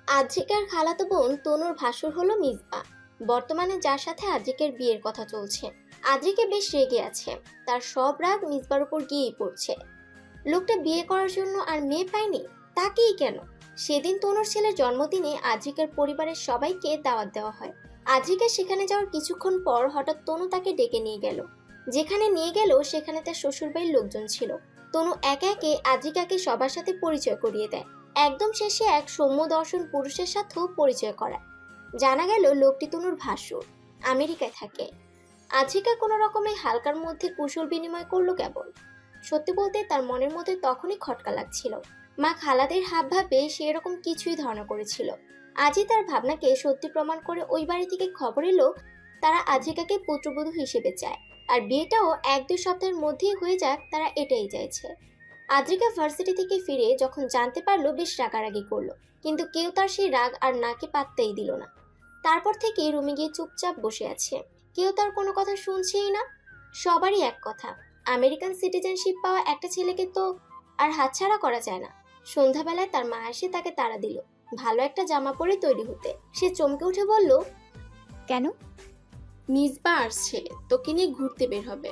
আদ্রিকার খালাতো বোন তনুর ভাসুর হলো মিসবা, বর্তমানে যার সাথে আদ্রিকের বিয়ের কথা চলছে। আদ্রিকে বেশ রেগে আছে, তার সব রাগ মিসবার উপর গিয়েই পড়ছে। লোকটা বিয়ে করার জন্য আর মেয়ে পায়নি, তাকেই কেন? সেদিন তনুর ছেলের জন্মদিনে আদ্রিকার পরিবারের সবাইকে দাওয়াত দেওয়া হয়। আদ্রিকা সেখানে যাওয়ার কিছুক্ষণ পর হঠাৎ তনু তাকে ডেকে নিয়ে গেল। যেখানে নিয়ে গেল সেখানে তার শ্বশুরবাড়ির লোকজন ছিল। তনু একে একে আদ্রিকাকে সবার সাথে পরিচয় করিয়ে দেয়। একদম শেষে এক সৌম্য দর্শন পুরুষের সাথেও পরিচয় করায়। জানা গেল লোকটি তনুর ভাসুর, আমেরিকায় থাকে। আদ্রিকা কোনো রকমে হালকার মধ্যে কুশল বিনিময় করলো কেবল। সত্যি বলতে তার মনের মধ্যে তখনই খটকা লাগছিল। মা খালাদের হাবভাবে সে এরকম কিছুই ধারণা করেছিল। আজই তার ভাবনাকে সত্যি প্রমাণ করে ওই বাড়ি থেকে খবর এলো তারা আদ্রিকাকে পুত্রবধূ হিসেবে চায়, আর বিয়েটাও 1-2 সপ্তাহের মধ্যেই হয়ে যাক, তারা এটাই চাইছে। আদ্রিকা ভার্সিটি থেকে ফিরে যখন জানতে পারলো বেশ রাগারাগি করলো, কিন্তু কেউ তার সেই রাগ আর নাকে পাত্তাই দিল না। তারপর থেকে রুমে গিয়ে চুপচাপ বসে আছে, কেউ তার কোনো কথা শুনছেই না। সবারই এক কথা, আমেরিকান সিটিজেনশিপ পাওয়া একটা ছেলেকে তো আর হাতছাড়া করা যায় না। সন্ধ্যাবেলায় তার মা এসে তাকে তাড়া দিল ভালো একটা জামা পরে তৈরি হতে। সে চমকে উঠে বলল, কেন? মিসবা আসছে, তোকে নিয়ে ঘুরতে বের হবে।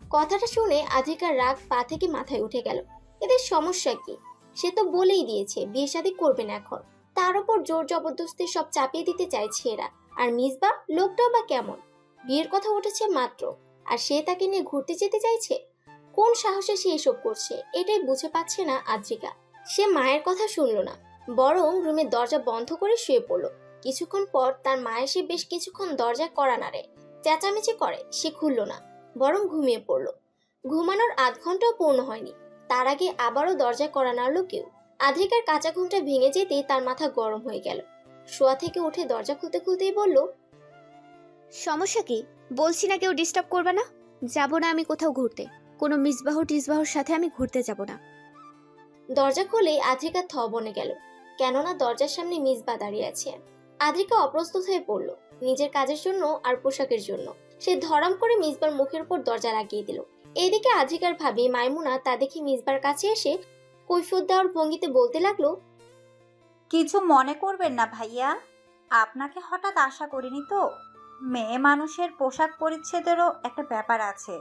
কথাটা শুনে আদ্রিকার রাগ পা থেকে মাথায় উঠে গেল। এদের সমস্যা কি? সে তো বলেই দিয়েছে বিয়ে শাদী করবে না এখন, তার উপর জোর জবরদস্তি সব চাপিয়ে দিতে চাইছে এরা। আর মিসবা লোকটাও বা কেমন? বিয়ের কথা উঠেছে মাত্র, আর সে তাকে নিয়ে ঘুরতে যেতে চাইছে। কোন সাহসে সে এসব করছে এটাই বুঝে পাচ্ছে না আদ্রিকা। সে মায়ের কথা শুনলো না, বরং রুমের দরজা বন্ধ করে শুয়ে পড়লো। কিছুক্ষণ পর তার মা এসে বেশ কিছুক্ষণ দরজায় কড়া নাড়ে, চেঁচামেচি করে, সে খুললো না, বরং ঘুমিয়ে পড়লো। ঘুমানোর আধ ঘন্টাও পূর্ণ হয়নি, তার আগে আবারও দরজায় কড়া নাড়লো কেউ। আদ্রিকার কাঁচা ঘুমটা ভেঙে যেতেই তার মাথা গরম হয়ে গেল। শোয়া থেকে উঠে দরজা খুলতে খুলতেই বলল, সমস্যা কি? বলছি না কেউ ডিস্টার্ব করবে না। যাব না আমি কোথাও ঘুরতে, কোনো মিসবাহ টিসবাহর সাথে আমি ঘুরতে যাব না। দরজা খুলেই আদ্রিকা থ বনে গেল, কেননা দরজার সামনে মিসবা দাঁড়িয়ে আছে। আদ্রিকা অপ্রস্তুত হয়ে পড়ল, নিজের কাজের জন্য আর পোশাকের জন্য। সে ধরাম করে মিসবার মুখের উপর দরজা লাগিয়ে দিল। এদিকে আদ্রিকার ভাবি মাইমুনা তা দেখে মিসবার কাছে এসে কৈফিয়ত দেওয়ার ভঙ্গিতে বলতে লাগলো, কিছু মনে করবেন না ভাইয়া, আপনাকে হঠাৎ আশা করিনি তো। মেয়ে মানুষের পোশাক পরিচ্ছেদেরও একটা ব্যাপার আছে,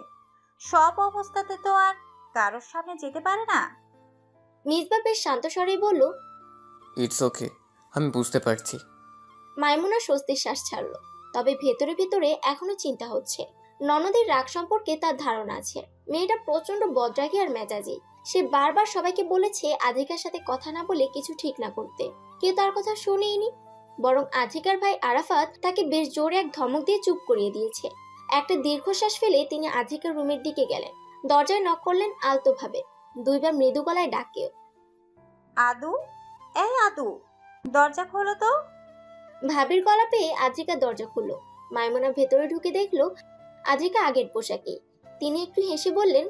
সব অবস্থাতে তো আর কারোর সামনে যেতে পারে না। মিসবা বেশ শান্ত স্বরেই বলল, ইটস ওকে, আমি বুঝতে পারছি। মাইমুনা স্বস্তির শ্বাস ছাড়ল, তবে ভেতরে ভেতরে এখনো চিন্তা হচ্ছে। ননদের রাগ সম্পর্কে তার ধারণা আছে, মেয়েটা প্রচন্ড বদরাগী আর মেজাজি। সে বারবার সবাইকে বলেছে আদ্রিকার সাথে কথা না বলে কিছু ঠিক না করতে, কেউ তার কথা শুনেইনি। বরং আদ্রিকার ভাই আরাফাত তাকে বেশ জোরে এক ধমক দিয়ে চুপ করিয়ে দিয়েছে। একটা দীর্ঘশ্বাস ফেলে তিনি আদ্রিকার রুমের দিকে গেলেন, দরজায় নক করলেন আলতোভাবে, 2বার মৃদু গলায় ডাকেও, আদু, এই আদু, দরজা খোলো তো। ভাবির গলা পেয়ে আদ্রিকা দরজা খুলল। মাইমুনা ভেতরে ঢুকে দেখলো আদ্রিকা আগের পোশাকেই। তিনি একটু হেসে বললেন,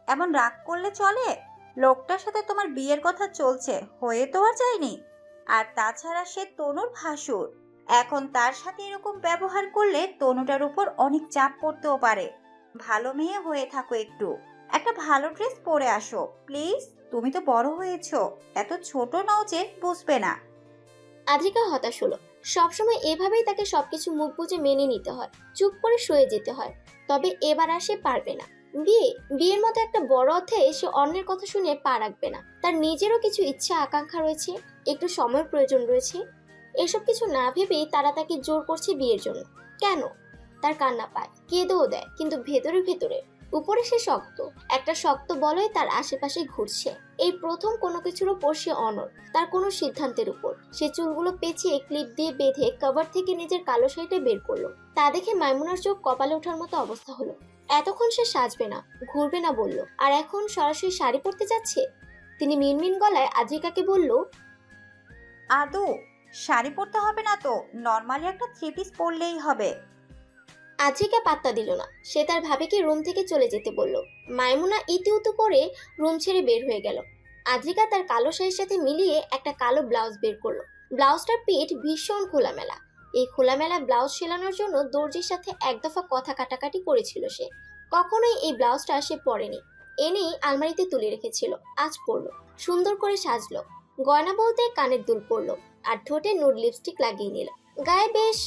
এমন রাগ করলে চলে? লোকটার সাথে তোমার বিয়ের কথা চলছে, হয়ে তো আর যায়নি। আর তাছাড়া সে তনুর ভাসুর, এখন তার সাথে এরকম ব্যবহার করলে তনুটার উপর অনেক চাপ পড়তেও পারে। ভালো মেয়ে হয়ে থাকো, একটু একটা ভালো ড্রেস পরে আসো প্লিজ। তুমি তো বড় হয়েছো, এত ছোট নও যে বুঝবে না। আদ্রিকা হতাশ হলো। সবসময় এভাবেই তাকে সবকিছু মুখ বুজে মেনে নিতে হয়, চুপ করে সয়ে যেতে হয়। তবে এবার আর সে পারবে না। বিয়ের মতো একটা বড় অধ্যায়ে সে অন্যের কথা শুনে পা রাখবে না। তার নিজেরও কিছু ইচ্ছা আকাঙ্ক্ষা রয়েছে, একটু সময়ের প্রয়োজন রয়েছে। এসব কিছু না ভেবেই তারা তাকে জোর করছে বিয়ের জন্য। কেন? তার কান্না পায়, কেঁদেও দেয়, কিন্তু ভেতরে ভেতরে উপরে সে শক্ত, একটা শক্ত বলয় তার আশেপাশে ঘুরছে। এই প্রথম কোনো কিছুর উপর সে অনড়, তার কোনো সিদ্ধান্তের উপর। সে চুলগুলো পেঁচিয়ে ক্লিপ দিয়ে বেঁধে কভার থেকে নিজের কালো শাড়িটা বের করলো। তা দেখে মাইমুনার চোখ কপালে ওঠার মতো অবস্থা হলো। এতক্ষণ সে সাজবে না, ঘুরবে না বলল, আর এখন সরাসরি শাড়ি পরতে যাচ্ছে। তিনি মিনমিন গলায় আদ্রিকাকে বলল, আদু, শাড়ি পরতে হবে না তো, নর্মালি একটা 3 পিস পরলেই হবে। আদ্রিকা পাত্তা দিল না, সে তার ভাবিকে রুম থেকে চলে যেতে বলল। মাইমুনা ইতিউতু করে রুম ছেড়ে বের হয়ে গেল। আদ্রিকা তার কালো শাড়ির সাথে মিলিয়ে একটা কালো ব্লাউজ বের করলো। ব্লাউজটার পিঠ ভীষণ খোলামেলা। এই খোলামেলা ব্লাউজ সেলানোর জন্য দর্জির সাথে এক দফা কথা কাটাকাটি করেছিল সে। কখনোই এই ব্লাউজটা সে পরেনি, এনেই আলমারিতে তুলে রেখেছিল। আজ পরলো, সুন্দর করে সাজলো। গয়না বলতে কানের দুল পরলো, আর ঠোঁটে নুড লিপস্টিক লাগিয়ে নিল। গায়ে বেশ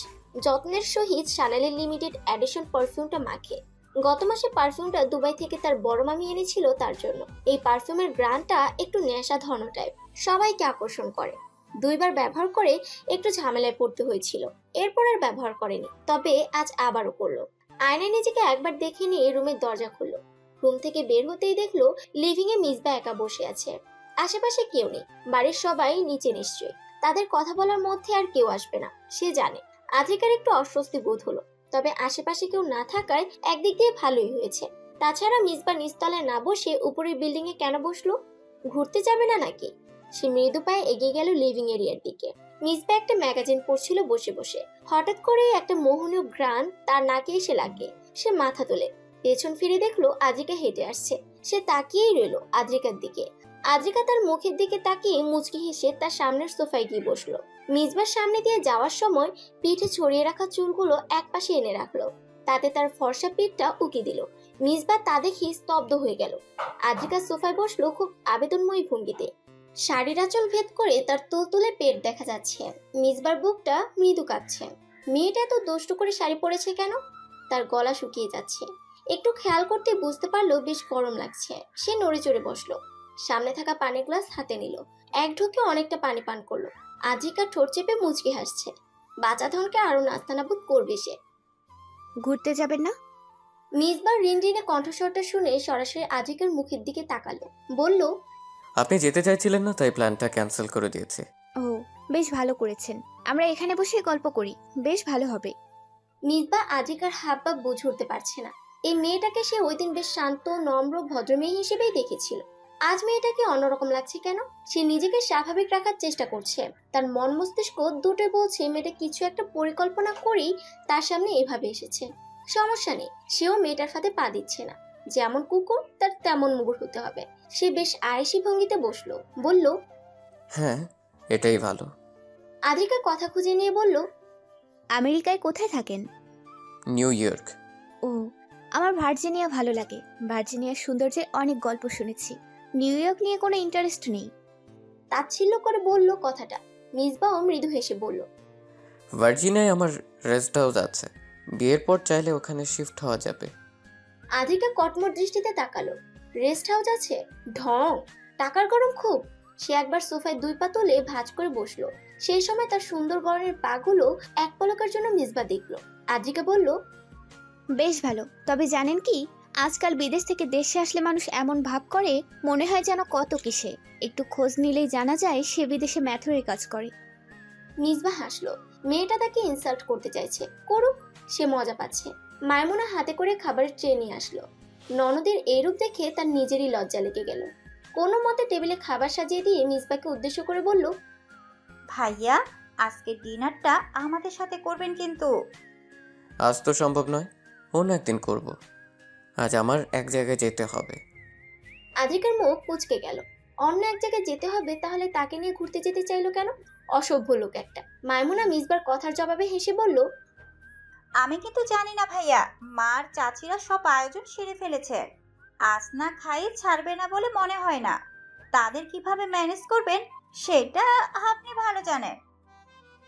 যত্নের সহিত শানেলের লিমিটেড এডিশন পারফিউমটা মাখে। গত মাসে পারফিউমটা দুবাই থেকে তার বড় মামি এনেছিল তার জন্য। এই পারফিউমের গ্রানটা একটু নেশা ধরনের টাইপ, সবাইকে আকর্ষণ করে। 2 বার ব্যবহার করে একটু ঝামেলায় পড়তে হয়েছিল, এরপর আর ব্যবহার করেনি। তবে আজ আবারও করলো। আয়নায় নিজেকে একবার দেখে নিয়ে রুমের দরজা খুললো। রুম থেকে বের হতেই দেখলো লিভিং এ মিসবা একা বসে আছে। আশেপাশে কেউ নেই, বাড়ির সবাই নিচে নিশ্চয়ই। তাদের কথা বলার মধ্যে আর কেউ আসবে না সে জানে। আদ্রিকার একটু অস্বস্তি বোধ হলো, তবে আশেপাশে কেউ না থাকায় একদিক দিয়ে ভালোই হয়েছে। তাছাড়া মিসবা নিচতলায় না বসে উপরের বিল্ডিং এ কেন বসলো? ঘুরতে যাবে না নাকি? সে মৃদু পায়ে এগিয়ে গেল লিভিং এরিয়ার দিকে। মিসবা একটা ম্যাগাজিন পড়ছিল বসে বসে। হঠাৎ করে একটা মোহনীয় ঘ্রাণ তার নাকে এসে লাগে। সে মাথা তোলে, পেছন ফিরে দেখলো আদ্রিকা হেঁটে আসছে। সে তাকিয়েই রইল আদ্রিকার দিকে। আদ্রিকা তার মুখের দিকে তাকিয়ে মুচকি হেসে তার সামনের সোফায় গিয়ে বসলো। মিসবার সামনে দিয়ে যাওয়ার সময় পিঠে ছড়িয়ে রাখা চুলগুলো একপাশে এনে রাখলো, তাতে তার ফর্সা পিঠটা উকি দিল। মিসবা তা দেখে স্তব্ধ হয়ে গেল। আদ্রিকা সোফায় বসলো খুব আবেদনময়ী ভঙ্গিতে। শাড়ির আঁচল ভেদ করে তার তুলতুলে পেট দেখা যাচ্ছে। মিসবার বুকটা মৃদু কাঁপছে। মেয়েটা এত দুষ্টু করে শাড়ি পরেছে কেন? তার গলা শুকিয়ে যাচ্ছে। একটু খেয়াল করতে বুঝতে পারলো বেশ গরম লাগছে। সে নড়ে চড়ে বসলো, সামনে থাকা পানির গ্লাস হাতে নিল, এক ঢোকে অনেকটা পানি পান করলো। আদ্রিকা ঠোঁট চেপে মুচকি হাসছে। বাচ্চা ধনকে আরো নাস্তানাবুদ করবে সে। ঘুরতে যাবেন না? মিসবার রিনরিনে কণ্ঠস্বরটা শুনে সরাসরি আদ্রিকার মুখের দিকে তাকালো, বলল, আপনি যেতে চাইছিলেন না, তাই প্ল্যানটা ক্যান্সেল করে দিয়েছি। ও, বেশ ভালো করেছেন। আমরা এখানে বসে গল্প করি, বেশ ভালো হবে। মিসবা আদ্রিকার হাবভাব বুঝে উঠতে পারছে না। এই মেয়েটাকে সে ওই দিন বেশ শান্ত, নম্র, ভদ্রমেয়ে হিসেবেই দেখেছিল। আজ মেয়েটাকে অন্যরকম লাগছে কেন? সে নিজেকে স্বাভাবিক রাখার চেষ্টা করছে। তার মন মস্তিষ্ক দুটোই বলছে মেয়েটা কিছু একটা পরিকল্পনা করেই তার সামনে এভাবে এসেছে। সমস্যা নেই, সেও মেয়েটার ফাঁদে পা দিচ্ছে না। যেমন কুকুর তার তেমন মুগুর হতে হবে। সে বেশ আয়েশি ভঙ্গিতে বসলো, বলল, হ্যাঁ, এটাই ভালো। আদ্রিকা কথা খুঁজে নিয়ে বলল, আমেরিকায় কোথায় থাকেন? New York. ও, আমার ভার্জিনিয়া ভালো লাগে। ভার্জিনিয়ার সৌন্দর্যের অনেক গল্প শুনেছি। নিউ ইয়র্ক নিয়ে কোনো ইন্টারেস্ট নেই। তাচ্ছিল্য করে বলল কথাটা। মিসবাও মৃদু হেসে বলল, ভার্জিনিয়ায় আমার রেস্ট হাউস আছে, বিয়ের পর চাইলে ওখানে শিফট হওয়া যাবে। আদ্রিকা কটমট দৃষ্টিতে তাকালো। রেস্ট হাউস আছে? ঢং! টাকার গরম খুব। সে একবার সোফায় 2 পা তুলে ভাঁজ করে বসলো। সেই সময় তার সুন্দর গরনের পাগুলো এক পলকের জন্য মিসবা দেখলো। আদ্রিকা বলল, বেশ ভালো। তবে জানেন কি, আজকাল বিদেশ থেকে দেশে আসলে মানুষ এমন ভাব করে মনে হয় যেন কত কিসে। একটু খোঁজ নিলেই জানা যায় সে বিদেশে ম্যাথরের কাজ করে। মিসবা হাসলো। মেয়েটা তাকে ইনসাল্ট করতে চাইছে, করুক, সে মজা পাচ্ছে। মাইমুনা হাতে করে খাবারের ট্রে নিয়ে আসলো। ননদের এইরূপ দেখে তার নিজেরই লজ্জা লেগে গেল। কোনো মতে টেবিলে খাবার সাজিয়ে দিয়ে মিসবাকে উদ্দেশ্য করে বলল, ভাইয়া, আজকে ডিনারটা আমাদের সাথে করবেন কিন্তু। আজ তো সম্ভব নয়, অন্য একদিন করব। আজ আমার এক জায়গায় যেতে হবে। আদ্রিকার মুখ কুঁচকে গেল। অন্য এক জায়গায় যেতে হবে, তাহলে তাকে নিয়ে ঘুরতে যেতে চাইলো কেন? অসভ্য লোক একটা। মাইমুনা মিসবার কথার জবাবে হেসে বলল, আমি কিন্তু জানি না ভাইয়া, মার চাচিরা সব আয়োজন সেরে ফেলেছে। আজ না খাই ছাড়বে না বলে মনে হয় না। তাদের কিভাবে ম্যানেজ করবেন সেটা আপনি ভালো জানেন।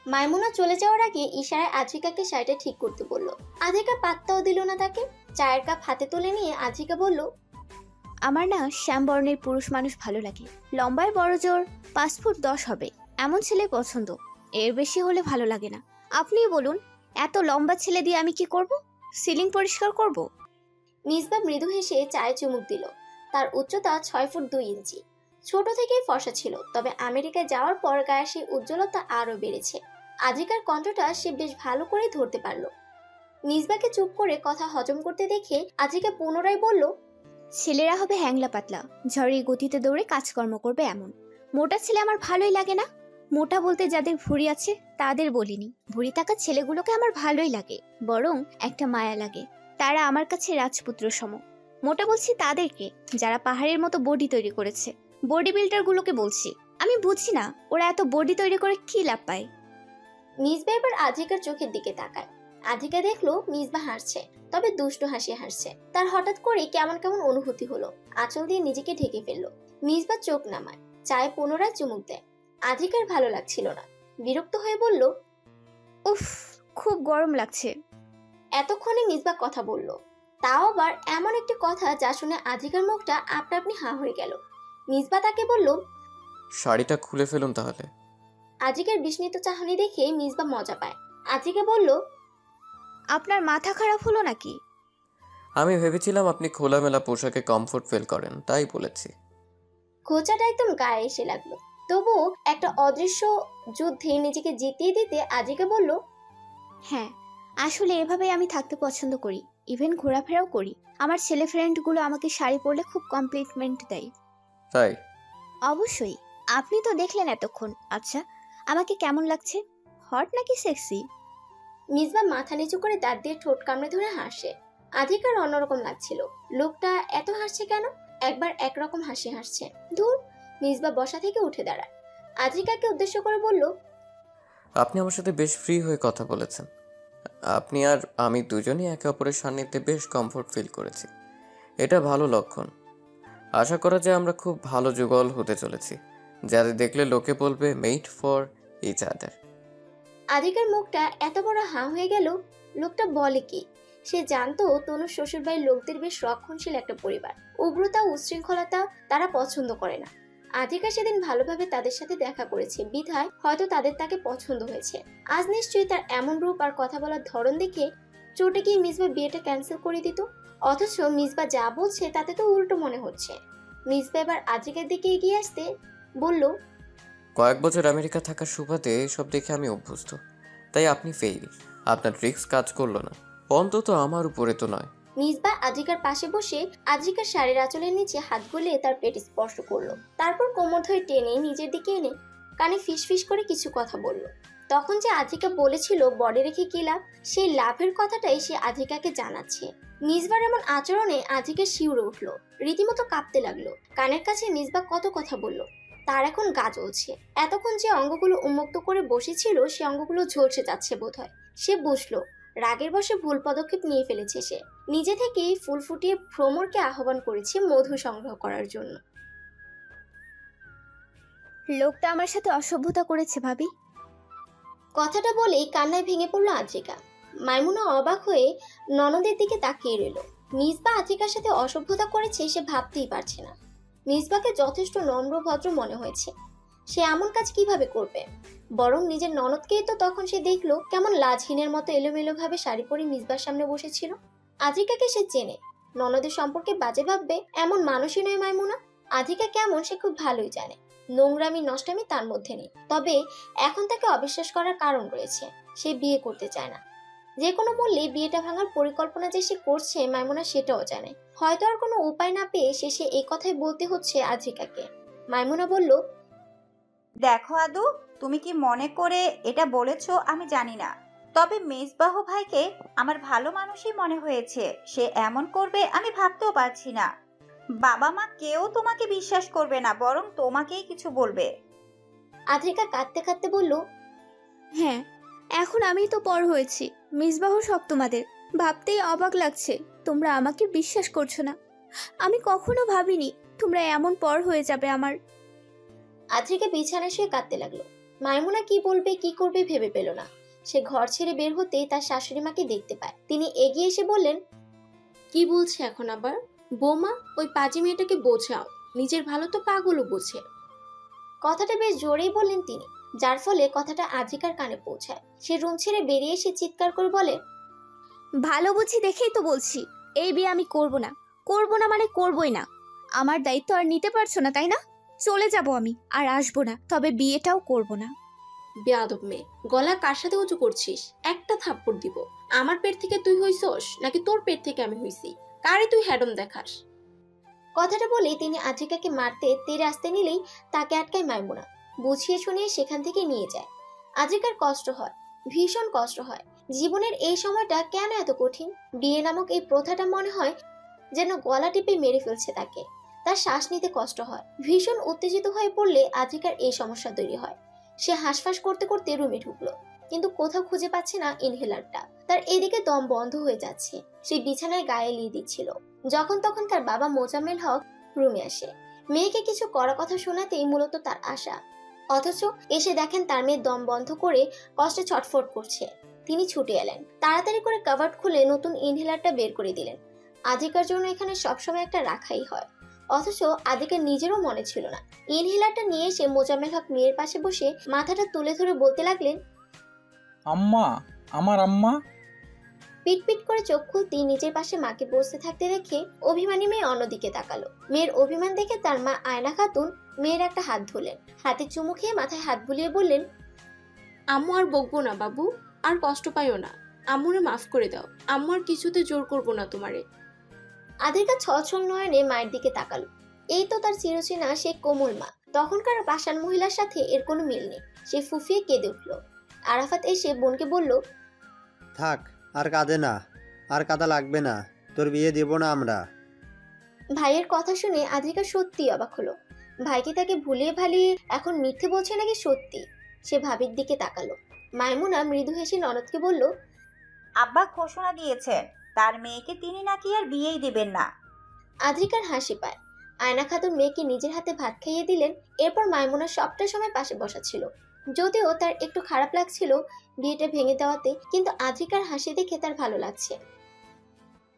মাইমুনা চলে যাওয়ার আগে ইশারায় আদ্রিকাকে শাড়িটা ঠিক করতে বলল। আদ্রিকা পাত্তাও দিল না তাকে। চায়ের কাপ হাতে তুলে নিয়ে আদ্রিকা বলল, আমার না শ্যামবর্ণের পুরুষ মানুষ ভালো লাগে। লম্বায় বড় জোর 5 ফুট 10 হবে এমন ছেলে পছন্দ। এর বেশি হলে ভালো লাগে না। আপনিই বলুন, এত লম্বা ছেলে দিয়ে আমি কি করব? সিলিং পরিষ্কার করব? মিসবা মৃদু হেসে চায়ে চুমুক দিল। তার উচ্চতা 6 ফুট 2 ইঞ্চি। ছোট থেকেই ফর্সা ছিল, তবে আমেরিকায় যাওয়ার পর গায়ের সেই উজ্জ্বলতা আরো বেড়েছে। আদ্রিকার কণ্ঠটা সে বেশ ভালো করে ধরতে পারল। মিসবাকে চুপ করে কথা হজম করতে দেখে আদ্রিকা পুনরায় বলল, ছেলেরা হবে হ্যাংলা পাতলা, ঝড়ের গতিতে দৌড়ে কাজকর্ম করবে এমন। মোটা ছেলে আমার ভালোই লাগে না। মোটা বলতে যাদের ভুঁড়ি আছে তাদের বলিনি। ভুঁড়ি থাকা ছেলেগুলোকে আমার ভালোই লাগে, বরং একটা মায়া লাগে। তারা আমার কাছে রাজপুত্র সম। মোটা বলছি তাদেরকে যারা পাহাড়ের মতো বডি তৈরি করেছে। বডি বিল্ডার গুলোকে বলছি। আমি বুঝি না ওরা এত বডি তৈরি করে কি লাভ পায়। মিসবা এবার আদ্রিকার চোখের দিকে তাকায়। আদ্রিকা দেখলো মিসবা হাসছে, তবে দুষ্ট হাসি হাসছে। তার হঠাৎ করে কেমন কেমন অনুভূতি হলো। আঁচল দিয়ে নিজেকে ঢেকে ফেললো। মিসবা চোখ নামায়, চায়ে পুনরায় চুমুক দেয়। আদ্রিকার ভালো লাগছিল না। বিরক্ত হয়ে বলল, উফ, খুব গরম লাগছে। এতক্ষণে মিসবা কথা বলল, তাও আবার এমন একটি কথা যা শুনে আধিকার মুখটা আপনা আপনি হাঁ হয়ে গেল। মিসবা তাকে বলল, শাড়িটা খুলে ফেলুন তাহলে। আজিকের বিস্মিত চাহনি দেখে মিসবা মজা পায়। আজিকে বলল, আপনার মাথা খারাপ হলো নাকি? আমি ভেবেছিলাম আপনি খোলামেলা পোশাকে কমফোর্ট ফিল করেন, তাই বলেছি। খোঁচাটা একদম গায়ে এসে লাগলো। তবুও একটা অদৃশ্য যুদ্ধে নিজেকে জিতিয়ে দিতে আজিকে বলল, হ্যাঁ, আসলে এভাবেই আমি থাকতে পছন্দ করি, ইভেন ঘোরাফেরাও করি। আমার ছেলে ফ্রেন্ডগুলো আমাকে শাড়ি পরলে খুব কমপ্লিমেন্ট দেয়। তাই? অবশ্যই। আপনি তো দেখলেন এতক্ষণ। আচ্ছা, আমাকে কেমন লাগছে? হট নাকি সেক্সি? মিসবা মাথা নিচু করে দাঁত দিয়ে ঠোঁট কামড়ে ধরে হাসে। আধিকার অন্যরকম লাগছিল। লোকটা এত হাসছে কেন? একবার একরকম হাসি হাসছে। দূর। মিসবা বসা থেকে উঠে দাঁড়ায়। আধিকাকে উদ্দেশ্য করে বলল, আপনি আমার সাথে বেশ ফ্রি হয়ে কথা বলেছেন। আপনি আর আমি দুজনেই একে অপরের সান্নিধ্যে বেশ কমফোর্ট ফিল করেছি। এটা ভালো লক্ষণ। আশা করা যায় আমরা খুব ভালো যুগল হতে চলেছি, যাদের দেখলে লোকে বলবে মেড ফর ইচ আদার। আধিকার মুখটা এত বড় হাঁ হয়ে গেল। লোকটা বলে কি? সে জানতো তনুর শ্বশুরবাড়ির লোকদের বেশ রক্ষণশীল একটা পরিবার। উগ্রতা উচ্ছৃঙ্খলতা তারা পছন্দ করে না। আধিকা সেদিন ভালোভাবে তাদের সাথে দেখা করেছে বিধায় হয়তো তাদের তাকে পছন্দ হয়েছে। আজ নিশ্চয়ই তার এমন রূপ আর কথা বলার ধরন দেখে চোটে গিয়ে মিসবা বিয়েটা ক্যান্সেল করে দিত। অথচ মিসবা যা বলছে তাতে তো উল্টো মনে হচ্ছে। মিসবা এবার আধিকার দিকে এগিয়ে আসতে বলল, কয়েক বছর আমেরিকা থাকার সুবাদে এসব দেখে আমি অভ্যস্ত। তাই আপনি ফেইল। আপনার ট্রিক্স কাজ করলো না, অন্তত আমার উপরে তো নয়। মিসবা আজিকার পাশে বসে আজিকার শাড়ির আঁচলের নিচে হাত গলিয়ে তার পেট স্পর্শ করলো। তারপর কোমর ধরে টেনে নিজের দিকে এনে কানে ফিসফিস করে কিছু কথা বলল। তখন যে আজিকা বলেছিল বডি রেখে কি লাভ, সেই লাভের কথাটাই সে আজিকাকে জানাচ্ছে। মিসবার এমন আচরণে আজিকা শিউরে উঠলো, রীতিমতো কাঁপতে লাগলো। কানের কাছে মিসবা কত কথা বলল, তার এখন গা জ্বলছে। এতক্ষণ যে অঙ্গগুলো উন্মুক্ত করে বসেছিল সে অঙ্গগুলো ঝলসে যাচ্ছে বোধহয়। সে বুঝলো রাগের বশে ভুল পদক্ষেপ নিয়ে ফেলেছে। সে নিজে থেকেই ফুল ফুটিয়ে ভ্রমরকে আহ্বান করেছে মধু সংগ্রহ করার জন্য। লোকটা আমার সাথে অসভ্যতা করেছে ভাবি। কথাটা বলেই কান্নায় ভেঙে পড়লো আজিকা। মাইমুনা অবাক হয়ে ননদের দিকে তাকিয়ে রইল। মিসবা আজিকার সাথে অসভ্যতা করেছে সে ভাবতেই পারছে না। মিসবাকে যথেষ্ট নম্র ভদ্র মনে হয়েছে। সে এমন কাজ কিভাবে করবে? বরং নিজের ননদকেই তো তখন সে দেখলো কেমন লাজহীনের মতো এলোমেলো ভাবে শাড়ি পরে মিসবার সামনে বসেছিল। আজিকাকে সে চেনে, ননদের সম্পর্কে বাজে ভাববে এমন মানুষই নয় মাইমুনা। আজিকা কেমন সে খুব ভালোই জানে। নোংরামি নষ্টামি তার মধ্যে নেই। তবে এখন তাকে অবিশ্বাস করার কারণ রয়েছে। সে বিয়ে করতে চায় না। যে কোনো মূল্যে বিয়েটা ভাঙার পরিকল্পনা যে সে করছে মাইমুনা সেটাও জানে। হয়তো আর কোনো উপায় না পেয়ে শেষে এই কথাই বলতে হচ্ছে আজিকাকে। মাইমুনা বলল, দেখো আদু, তুমি কি মনে করে এটা বলেছো আমি জানি না, তবে মেজবাহ ভাইকে আমার ভালো মানুষই মনে হয়েছে। সে এমন করবে আমি ভাবতেও পারছি না। বাবা মা কেউ তোমাকে বিশ্বাস করবে না, বরং তোমাকেই কিছু বলবে। আদ্রিকা কাঁদতে কাঁদতে বলল, হ্যাঁ, এখন আমি তো পর হয়েছি, মিসবাহ সব তোমাদের। ভাবতেই অবাক লাগছে তোমরা আমাকে বিশ্বাস করছো না। আমি কখনো ভাবিনি তোমরা এমন পর হয়ে যাবে আমার। আদ্রিকা বিছানায় শুয়ে কাঁদতে লাগলো। মাইমুনা কি বলবে কি করবে ভেবে পেল না। সে ঘর ছেড়ে বের হতেই তার শাশুড়ি মাকে দেখতে পায়। তিনি এগিয়ে এসে বললেন, কি বলছে এখন আবার? বৌমা, ওই পাজি মেয়েটাকে বোঝাও, নিজের ভালো তো পাগলও বোঝে। কথাটা বেশ জোরেই বললেন তিনি, যার ফলে কথাটা আদ্রিকার কানে পৌঁছায়। সে রুম ছেড়ে বেরিয়ে এসে চিৎকার করে বলে, ভালো বুঝি দেখেই তো বলছি এই বিয়ে আমি করব না। করব না মানে করবই না। আমার দায়িত্ব আর নিতে পারছো না তাই না? চলে যাব আমি, আর আসবো না, তবে বিয়েটাও করব না। বেয়াদব মেয়ে, গলা কার সাথে উঁচু করছিস? একটা থাপ্পড় দিব। আমার পেট থেকে তুই হইছস নাকি তোর পেট থেকে আমি হইছি? কারে তুই হ্যাডম দেখাস? কথাটা বলে তিনি আদ্রিকাকে মারতে তেড়ে আসতে নিলেই তাকে আটকায় মাইমুনা। বুঝিয়ে শুনিয়ে সেখান থেকে নিয়ে যায়। আদ্রিকার কষ্ট হয়, ভীষণ কষ্ট হয়। জীবনের এই সময়টা কেন এত কঠিন? বিয়ে নামক এই প্রথাটা মনে হয় যেন গলা টিপে মেরে ফেলছে তাকে। তার শ্বাস নিতে কষ্ট হয়। ভীষণ উত্তেজিত হয়ে পড়লে আদ্রিকার এই সমস্যা তৈরি হয়। সে হাঁসফাঁস করতে করতে রুমে ঢুকলো, কিন্তু কোথাও খুঁজে পাচ্ছে না ইনহেলারটা। তার এদিকে দম বন্ধ হয়ে যাচ্ছে। সে বিছানায় গায়ে লিয়ে দিচ্ছিল যখন তখন তার বাবা মোজাম্মেল হক রুমে আসে। মেয়েকে কিছু কড়া কথা শোনাতেই মূলত তার আশা। অথচ এসে দেখেন তার মেয়ে দম বন্ধ করে কষ্টে ছটফট করছে। তিনি ছুটে এলেন, তাড়াতাড়ি করে কাভার্ড খুলে নতুন ইনহেলারটা বের করে দিলেন। আদ্রিকার জন্য এখানে সবসময় একটা রাখাই হয়, অথচ আদ্রিকার নিজেরও মনে ছিল না। ইনহেলারটা নিয়ে এসে মোজাম্মেল হক মেয়ের পাশে বসে মাথাটা তুলে ধরে বলতে লাগলেন, আম্মা, আমার আম্মা। পিট করে চোখ খুলতেই নিজের পাশে মাকে বসতে থাকতে দেখে অভিমানী মেয়ে অন্যদিকে তাকালো। মেয়ের অভিমান দেখে তার মা আয়না খাতুন মেয়ের একটা হাত ধরলেন, হাতে চুমু খেয়ে মাথায় হাত বুলিয়ে বললেন, আম্মু আর বকবো না বাবু, আর কষ্ট পাইও না, আম্মুরে মাফ করে দাও, আম্মু আর কিছুতে জোর করবো না তোমারে। আদ্রিকা ছলছল নয়নে মায়ের দিকে তাকালো। এই তো তার চিরচেনা সে কোমল মা। তখনকার পাষাণ মহিলার সাথে এর কোনো মিল নেই। সে ফুফিয়ে কেঁদে উঠল। আরাফাত এসে বোনকে বলল, থাক, আর কাঁদে না, আর কাঁদা লাগবে না, তোর বিয়ে দেব না আমরা। ভাইয়ের কথা শুনে আদ্রিকা সত্যি অবাক হলো। ভাইকে তাকে ভুলিয়ে ভালিয়ে এখন মিথ্যে বলছে নাকি সত্যি? সে ভাবির দিকে তাকালো। মাইমুনা মৃদু হেসে ননদকে বলল, আব্বা ঘোষণা দিয়েছেন তার মেয়েকে তিনি নাকি আর বিয়েই দিবেন না। আদ্রিকার হাসি পায়। আয়না খাতুন মেয়েকে নিজের হাতে ভাত খাইয়ে দিলেন। এরপর মাইমুনা সবটা সময় পাশে বসা ছিল। যদিও তার একটু খারাপ লাগছিল বিয়েটা ভেঙে দেওয়াতে, কিন্তু আদ্রিকার হাসি দেখে তার ভালো লাগছে।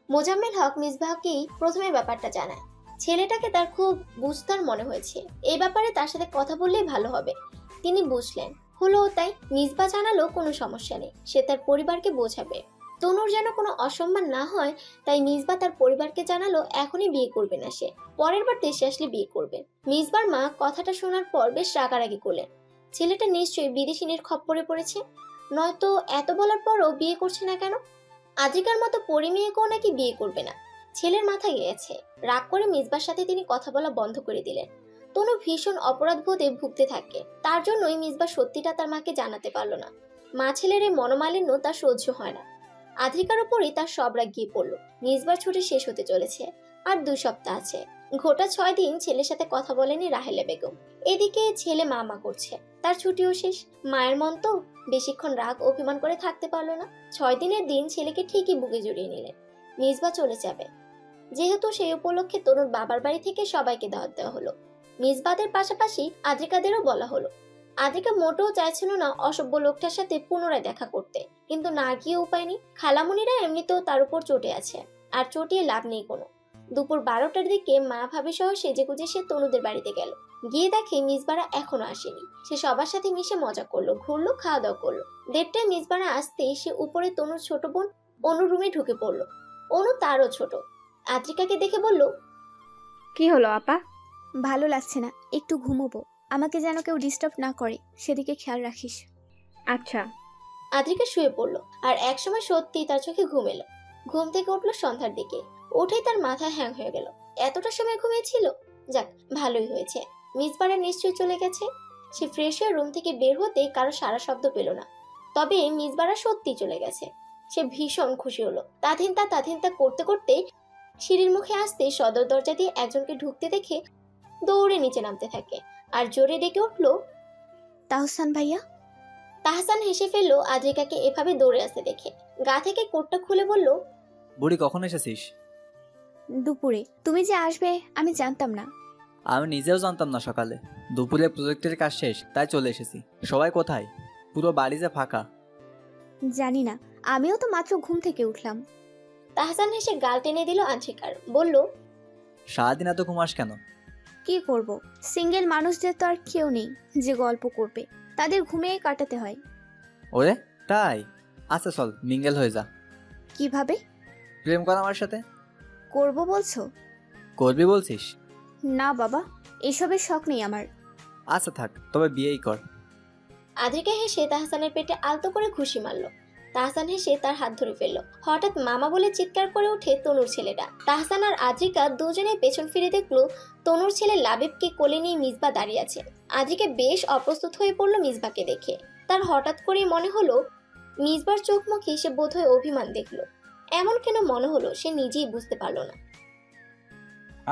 মোজাম্মেল হক মিসবাহকেই প্রথমে ব্যাপারটা জানায়। ছেলেটাকে তার খুব বুঝতার মনে হয়েছে। এই ব্যাপারে তার সাথে কথা বললেই ভালো হবে। তিনি বুঝলেন, হলো তাই। মিসবাহ জানালো কোনো সমস্যা নেই, সে তার পরিবারকে বোঝাবে। তনুর যেন কোনো অসম্মান না হয়, তাই মিসবাহ তার পরিবারকে জানালো এখনই বিয়ে করবে না, সে পরের বার দেশে আসলে বিয়ে করবে। মিসবার মা কথাটা শোনার পর বেশ রাগারাগি করলেন। ছেলেটা নিশ্চয়ই বিদেশিনীর খপ্পরে পড়েছে, নয়তো এত বলার পরও বিয়ে করছে না কেন? আদ্রিকার মতো পরি মেয়েকেও নাকি বিয়ে করবে না, ছেলের মাথায় গিয়েছে। রাগ করে মিসবার সাথে তিনি কথা বলা বন্ধ করে দিলেন। তনু ভীষণ অপরাধ বোধে ভুগতে থাকে। তার জন্যই মিসবার সত্যিটা তার মাকে জানাতে পারল না। মা ছেলের এই মনোমালিন্য তার সহ্য হয় না। আদ্রিকার উপরই তার সব রাগ গিয়ে পড়ল। মিসবার ছুটি শেষ হতে চলেছে, আর 2 সপ্তাহ আছে। গোটা 6 দিন ছেলের সাথে কথা বলেনি রাহেলা বেগম। এদিকে ছেলে মা করছে, তার ছুটিও শেষ। মায়ের মন তো বেশিক্ষণ রাগ অভিমান করে থাকতে পারলো না। 6 দিনের দিন ছেলেকে ঠিকই বুকে জড়িয়ে নিলেন। মিসবা চলে যাবে, যেহেতু সেই উপলক্ষে তনুর বাবার বাড়ি থেকে সবাইকে দাওয়াত দেওয়া হলো। মিসবাদের পাশাপাশি আদ্রিকাদেরও বলা হলো। আদ্রিকা মোটেও চাইছিল না অসভ্য লোকটার সাথে পুনরায় দেখা করতে, কিন্তু না গিয়ে উপায় নেই। খালামুনিরা এমনিতেও তার উপর চটে আছে, আর চটিয়ে লাভ নেই কোনো। দুপুর 12টার দিকে মা ভাবি সহ সেজেগুজে সে তনুদের বাড়িতে গেল। গিয়ে দেখে মিসবারা এখনো আসেনি। সে সবার সাথে মিশে মজা করলো, ঘুরলো, খাওয়া দাওয়া করলো। 1:30টায় মিসবারা আসতেই সে উপরে তনুর ছোট বোন অনু রুমে ঢুকে পড়লো। অনু তারও ছোট। আদ্রিকাকে দেখে বলল, কি হলো আপা? ভালো লাগছে না, একটু ঘুমোবো। আমাকে যেন কেউ ডিস্টার্ব না করে, সেদিকে খেয়াল রাখিস। আচ্ছা। আদ্রিকা শুয়ে পড়লো। আর একসময় সত্যি তার চোখে ঘুম এলো। ঘুম থেকে উঠলো সন্ধ্যার দিকে। উঠেই তার মাথা হ্যাং হয়ে গেল। এতটা সময় ঘুমিয়েছিল? যাক, ভালোই হয়েছে। মিসবারা নিশ্চয়ই চলে গেছে। সে ফ্রেশ হয়ে রুম থেকে বের হতে কারো সারা শব্দ পেল না। তবে মিসবারা সত্যি চলে গেছে। সে ভীষণ খুশি হলো। তাথিনতা করতে করতে সিঁড়ির মুখে আসতে সদর দরজা দিয়ে একজনকে ঢুকতে দেখে দৌড়ে নিচে নামতে থাকে আর জোরে ডেকে উঠলো, তাহসান ভাইয়া। তাহসান হেসে ফেললো আদ্রিকাকে এভাবে দৌড়ে আসতে দেখে। গা থেকে কোটটা খুলে বলল, বুড়ি কখন এসেছিস? দুপুরে। তুমি যে আসবে আমি জানতাম না। আমি নিজেও জানতাম না সকালে। দুপুরে প্রজেক্টের কাজ শেষ, তাই চলে এসেছি। সবাই কোথায়? পুরো বাড়ি যে ফাঁকা। জানি না, আমিও তো মাত্র ঘুম থেকে উঠলাম। তাহসান হেসে গাল টেনে দিল আদ্রিকার, বলল, সারাদিন এত ঘুমাস কেন? কি করব, সিঙ্গেল মানুষদের তো আর কেউ নেই যে গল্প করবে, তাদের ঘুমিয়ে কাটাতে হয়। ওরে তাই? আচ্ছা চল, মিঙ্গেল হয়ে যা। কিভাবে? প্রেম কর আমার সাথে। করব বলছো? করবি বলছিস? না বাবা, এসবের শখ নেই আমার। আচ্ছা থাক, তবে বিয়েই কর। আদ্রিকা হেসে তাহসানের পেটে আলতো করে ঘুষি মারল। তাহসান হেসে তার হাত ধরে ফেললো। হঠাৎ মামা বলে চিৎকার করে ওঠে তনুর ছেলেটা। তাহসান আর আদ্রিকা দুজনে পেছন ফিরে দেখলো তনুর ছেলে লাবিবকে কোলে নিয়ে মিসবা দাঁড়িয়ে আছে। আদ্রিকা বেশ অপ্রস্তুত হয়ে পড়লো মিসবাকে দেখে। তার হঠাৎ করেই মনে হলো মিসবার চোখ মুখে সে বোধহয় অভিমান দেখলো। এমন কেন মনে হলো সে নিজেই বুঝতে পারলো না।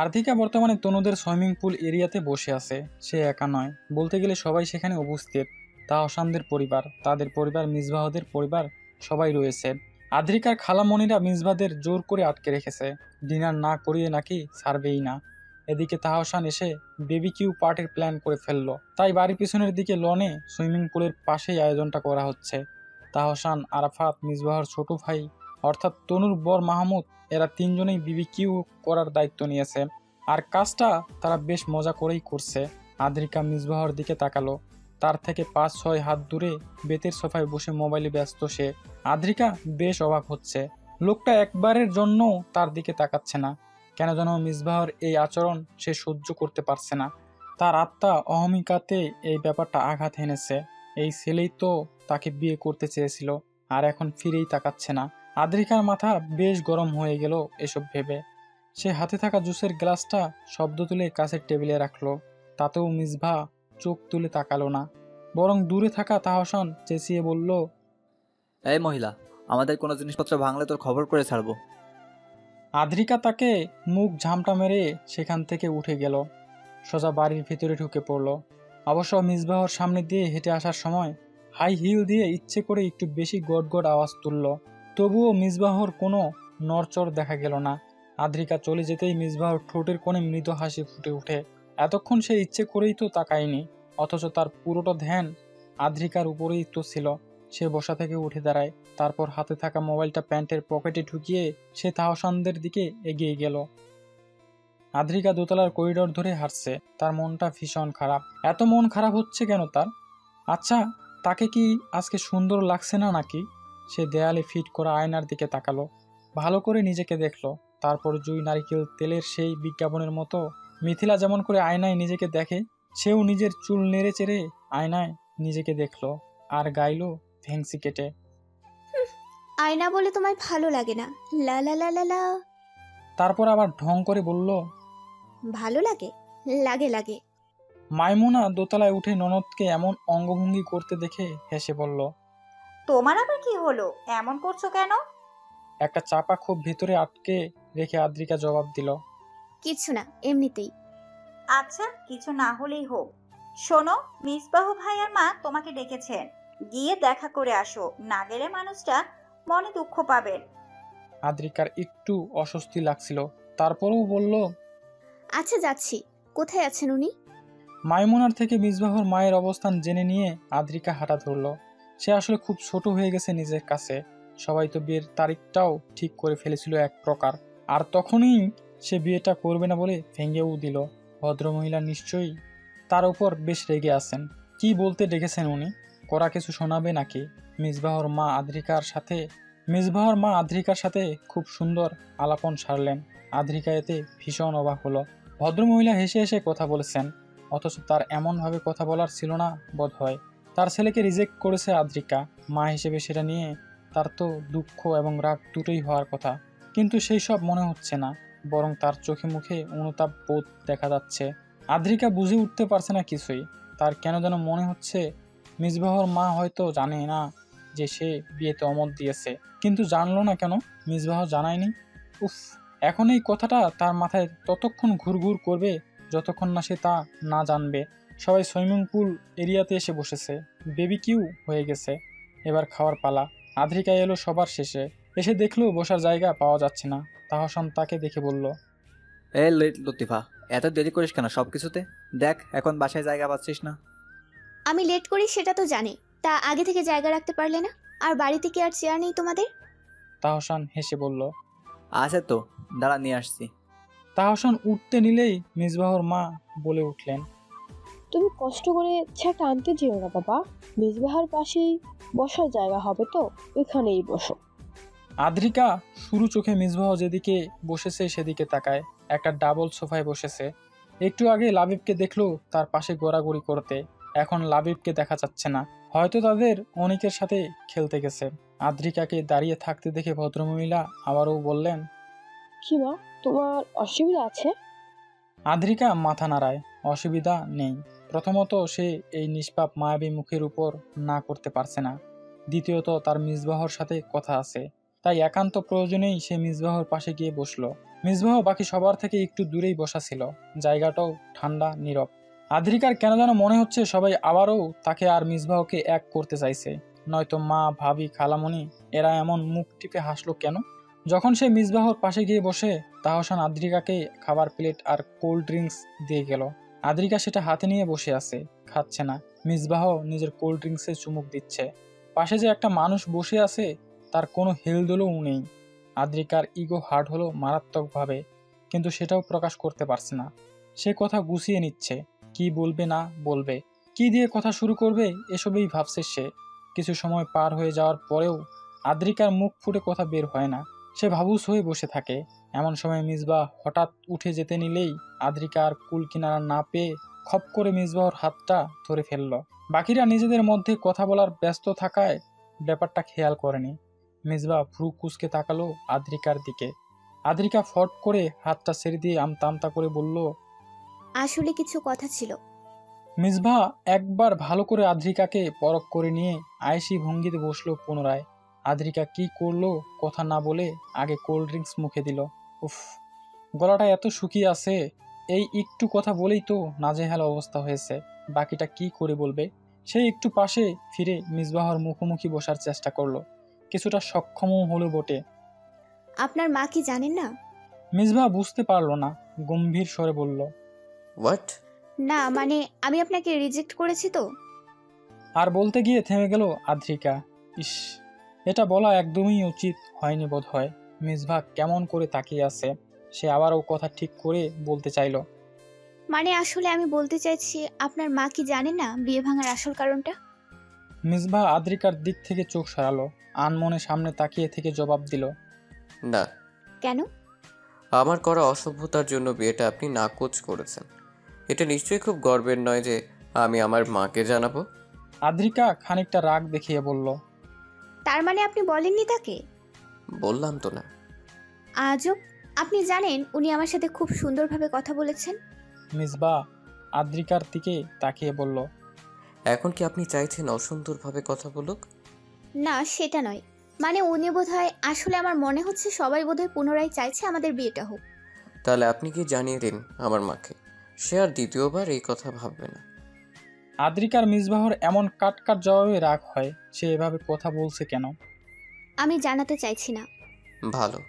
আর্থিকা বর্তমানে তনুদের সুইমিং পুল এরিয়াতে বসে আছে। সে একা নয়, বলতে গেলে সবাই সেখানে উপস্থিত। তাহসানদের পরিবার, তাদের পরিবার, মিসবাহদের পরিবার, সবাই রয়েছে। আদ্রিকার খালামণিরা মিসবাদের জোর করে আটকে রেখেছে। ডিনার না করিয়ে নাকি ছাড়বেই না। এদিকে তাহসান এসে বেবিকিউ পার্টির প্ল্যান করে ফেললো। তাই বাড়ির পিছনের দিকে লনে সুইমিং পুলের পাশেই আয়োজনটা করা হচ্ছে। তাহসান, আরাফাত, মিসবাহর ছোট ভাই অর্থাৎ তনুর বর মাহমুদ, এরা তিনজনেই বিবিকিউ করার দায়িত্ব নিয়েছে। আর কাজটা তারা বেশ মজা করেই করছে। আদ্রিকা মিসবাহর দিকে তাকালো। তার থেকে 5-6 হাত দূরে বেতের সোফায় বসে মোবাইলে ব্যস্ত সে। আদ্রিকা বেশ অবাক হচ্ছে। লোকটা একবারের জন্য তার দিকে তাকাচ্ছে না। কেন যেন মিসবাহর এই আচরণ সে সহ্য করতে পারছে না। তার আত্মা অহমিকাতে এই ব্যাপারটা আঘাত এনেছে। এই ছেলেই তো তাকে বিয়ে করতে চেয়েছিল, আর এখন ফিরেই তাকাচ্ছে না। আদ্রিকার মাথা বেশ গরম হয়ে গেল এসব ভেবে। সে হাতে থাকা জুসের গ্লাসটা শব্দ তুলে কাছের টেবিলে রাখলো। তাতেও মিসবাহ চোখ তুলে তাকালো না, বরং দূরে থাকা তাহসান চেঁচিয়ে বলল, এই মহিলা, আমাদের কোনো জিনিসপত্র ভাঙলে তোর খবর করে ছাড়বো। আদ্রিকা তাকে মুখ ঝামটা মেরে সেখান থেকে উঠে গেল, সোজা বাড়ির ভিতরে ঢুকে পড়ল। অবশ্য মিসবাহর সামনে দিয়ে হেঁটে আসার সময় হাই হিল দিয়ে ইচ্ছে করে একটু বেশি গড়গড় আওয়াজ তুলল। তবুও মিসবাহর কোনো নড়চড় দেখা গেল না। আদ্রিকা চলে যেতেই মিসবাহর ঠোঁটের কোণে মৃদু হাসি ফুটে ওঠে। এতক্ষণ সে ইচ্ছে করেই তো তাকায়নি, অথচ তার পুরোটা ধ্যান আদ্রিকার উপরেই তো ছিল। সে বসা থেকে উঠে দাঁড়ায়, তারপর হাতে থাকা মোবাইলটা প্যান্টের পকেটে ঢুকিয়ে সে তাহসানদের দিকে এগিয়ে গেল। আদ্রিকা দোতলার করিডোর ধরে হাঁটছে। তার মনটা ভীষণ খারাপ। এত মন খারাপ হচ্ছে কেন তার? আচ্ছা, তাকে কি আজকে সুন্দর লাগছে না নাকি? সে দেয়ালে ফিট করা আয়নার দিকে তাকালো, ভালো করে নিজেকে দেখলো। তারপর জুই নারিকেল তেলের সেই বিজ্ঞাপনের মতো মিথিলা যেমন করে আয়নায় নিজেকে দেখে, সেও নিজের চুল নেড়ে চেড়ে আয়নায় নিজেকে দেখলো আর গাইলো ভেংসি কেটে। আয়না বলে তোমায় ভালো লাগে না? লা লা লা লা লা। তারপর আবার ঢং করে বলল, ভালো লাগে? লাগে লাগে। মাইমুনা দোতলায় উঠে ননদকে এমন অঙ্গভঙ্গি করতে দেখে হেসে বলল, তোমার আবার কি হলো? এমন করছো কেন? একটা চাপা খুব ভিতরে আটকে রেখে আদ্রিকা জবাব দিল, কিছু না, এমনিতেই। আচ্ছা, কিছু না হলেই হোক। শোনো, মিসবাহ ভাইয়ার মা তোমাকে ডেকেছেন, গিয়ে দেখা করে আসো। না গেলে মানুষটা মনে দুঃখ পাবেন। আদ্রিকার একটু অস্বস্তি লাগছিল, তারপরেও বলল, আচ্ছা যাচ্ছি। কোথায় আছেন উনি? মাইমুনার থেকে মিসবাহর মায়ের অবস্থান জেনে নিয়ে আদ্রিকা হাঁটা ধরল। সে আসলে খুব ছোট হয়ে গেছে নিজের কাছে। সবাই তো বিয়ের তারিখটাও ঠিক করে ফেলেছিল এক প্রকার, আর তখনই সে বিয়েটা করবে না বলে ভেঙেও দিল। ভদ্রমহিলা নিশ্চয়ই তার উপর বেশ রেগে আছেন। কি বলতে ডেকেছেন উনি? করা কিছু শোনাবে নাকি? মিসবাহর মা আদ্রিকার সাথে খুব সুন্দর আলাপন সারলেন। আদ্রিকা এতে ভীষণ অবাক হলো। ভদ্রমহিলা হেসে হেসে কথা বলেছেন, অথচ তার এমনভাবে কথা বলার ছিল না বোধ হয়। তার ছেলেকে রিজেক্ট করেছে আদ্রিকা। মা হিসেবে সেটা নিয়ে তার তো দুঃখ এবং রাগ দুটোই হওয়ার কথা, কিন্তু সেই সব মনে হচ্ছে না, বরং তার চোখে মুখে অনুতাপ বোধ দেখা যাচ্ছে। আদ্রিকা বুঝে উঠতে পারছে না কিছুই। তার কেন যেন মনে হচ্ছে মিসবাহর মা হয়তো জানে না যে সে বিয়েতে অমত দিয়েছে, কিন্তু জানলো না কেন? মিসবাহ জানায়নি। উফ, এখন এই কথাটা তার মাথায় ততক্ষণ ঘুরঘুর করবে যতক্ষণ না সে তা না জানবে। সবাই সুইমিং পুল এরিয়াতে এসে বসেছে। বেবিকিউ হয়ে গেছে, এবার খাওয়ার পালা। আদ্রিকা এলো সবার শেষে। এসে দেখলো বসার জায়গা পাওয়া যাচ্ছে না। তাহসান তাকে দেখে বলল, লতিফা, এত দেরি করিস কেন সব কিছুতে? দেখ, এখন বাসায় জায়গা পাচ্ছিস না। আমি লেট করি সেটা তো জানি, তা আগে থেকে জায়গা রাখতে পারলে না? আর বাড়িতে কি আর চেয়ার নেই তোমাদের? তাহসান হেসে বলল, আছে তো, দাঁড়া নিয়ে আসছি। তাহসান উঠতে নিলেই মিসবাহর মা বলে উঠলেন, তুমি কষ্ট করে চেয়ারটা আনতে যেও না বাবা, মিসবাহার পাশেই বসার জায়গা হবে তো, এখানেই বসো। আদ্রিকা শুরু চোখে মিসবাহ যেদিকে বসেছে সেদিকে তাকায়। একটা ডাবল সোফায় বসেছে। একটু আগে লাবিবকে দেখলো তার পাশে গড়াগড়ি করতে, এখন লাবিবকে দেখা যাচ্ছে না, হয়তো তাদের অনেকের সাথে খেলতে গেছে। আদ্রিকাকে দাঁড়িয়ে থাকতে দেখে ভদ্রমহিলা আবারও বললেন, কি মা, তোমার অসুবিধা আছে? আদ্রিকা মাথা নাড়ায়, অসুবিধা নেই। প্রথমত, সে এই নিষ্পাপ মায়াবী মুখের উপর না করতে পারছে না। দ্বিতীয়ত, তার মিসবাহর সাথে কথা আছে, তাই একান্ত প্রয়োজনেই সে মিসবাহর পাশে গিয়ে বসলো। মিসবাহ বাকি সবার থেকে একটু দূরেই বসা ছিল, জায়গাটাও ঠান্ডা নীরব। আদ্রিকার কেন যেন মনে হচ্ছে সবাই আবারও তাকে আর মিসবাহকে এক করতে চাইছে। নয়তো মা, ভাবি, খালামণি এরা এমন মুখ টিপে হাসলো কেন? যখন সে মিসবাহর পাশে গিয়ে বসে, তাহসান আদ্রিকাকে খাবার প্লেট আর কোল্ড ড্রিঙ্কস দিয়ে গেল। আদ্রিকা সেটা হাতে নিয়ে বসে আছে, খাচ্ছে না। মিসবাহ নিজের কোল্ড ড্রিঙ্কসে চুমুক দিচ্ছে। পাশে যে একটা মানুষ বসে আছে তার কোনো হেলদোলও নেই। আদ্রিকার ইগো হার্ট হলো মারাত্মকভাবে, কিন্তু সেটাও প্রকাশ করতে পারছে না। সে কথা গুছিয়ে নিচ্ছে, কি বলবে না বলবে, কি দিয়ে কথা শুরু করবে, এসবেই ভাবছে সে। কিছু সময় পার হয়ে যাওয়ার পরেও আদ্রিকার মুখ ফুটে কথা বের হয় না। সে ভাবুস হয়ে বসে থাকে। এমন সময় মিসবাহ হঠাৎ উঠে যেতে নিলেই আদ্রিকা আর কুল কিনারা না পেয়ে খপ করে মিসবাহর হাতটা ধরে ফেলল। বাকিরা নিজেদের মধ্যে কথা বলার ব্যস্ত থাকায় ব্যাপারটা খেয়াল করেনি। মিসবাহ ভ্রু কুঁচকে তাকালো আদ্রিকার দিকে। আদ্রিকা ফট করে হাতটা ছেড়ে দিয়ে আমতা আমতা করে বলল, আসলে কিছু কথা ছিল। মিসবাহ একবার ভালো করে আদ্রিকাকে পরখ করে নিয়ে আয়েশি ভঙ্গিতে বসলো পুনরায়। আদ্রিকা কি করলো কথা না বলে আগে কোল্ড ড্রিঙ্কস মুখে দিল। উফ, গলাটা এত শুকিয়ে আছে, এই একটু কথা বলেই তো নাজেহাল অবস্থা হয়েছে। বাকিটা কি করে বলবে? সে একটু পাশে ফিরে মিসবাহর মুখোমুখি বসার চেষ্টা করলো, কিছুটা সক্ষমও হলো বটে। আপনার মা কি জানেন না? মিসবাহ বুঝতে পারলো না, গম্ভীর স্বরে বলল, হোয়াট? না মানে আমি আপনাকে রিজেক্ট করেছি তো। আর বলতে গিয়ে থেমে গেল আদ্রিকা। ইস, এটা বলা একদমই উচিত হয়নি বোধ হয়। মিসবাহ কেমন করে তাকিয়ে আছে। সে আবারও কথা ঠিক করে বলতে চাইল, মানে আসলে আমি বলতে চাইছি, আপনার মা কি জানেন না বিয়ে ভাঙার আসল কারণটা? মিসবাহ আদ্রিকার দিক থেকে চোখ সরালো, আনমনে সামনে তাকিয়ে থেকে জবাব দিল, না। কেন? আমার করা অসভ্যতার জন্য বিয়েটা আপনি নাকচ করেছেন। এটা নিশ্চয়ই খুব গর্বের নয় যে আমি আমার মাকে জানাবো। আদ্রিকা খানিকটা রাগ দেখিয়ে বলল, তার মানে আপনি বলেননি তাকে? বললাম তো না। আজব, আপনি জানেন উনি আমার সাথে খুব সুন্দরভাবে কথা বলেছেন। মিসবাহ আদ্রিকার দিকে তাকিয়ে বলল, এখন কি আপনি চাইছেন অসুন্দরভাবে কথা বলুক? না সেটা নয়, মানে উনি বোধহয়, আসলে আমার মনে হচ্ছে সবাই বোধহয় পুনরায় চাইছে আমাদের বিয়েটা হোক। তাহলে আপনি কি জানিয়ে দিন আমার মাকে, সে আর দ্বিতীয়বার এই কথা ভাববে না। আদ্রিকার মিসবাহর এমন কাট জবাবে রাগ হয়। সে এভাবে কথা বলছে কেন? আমি জানাতে চাইছি না। ভালো।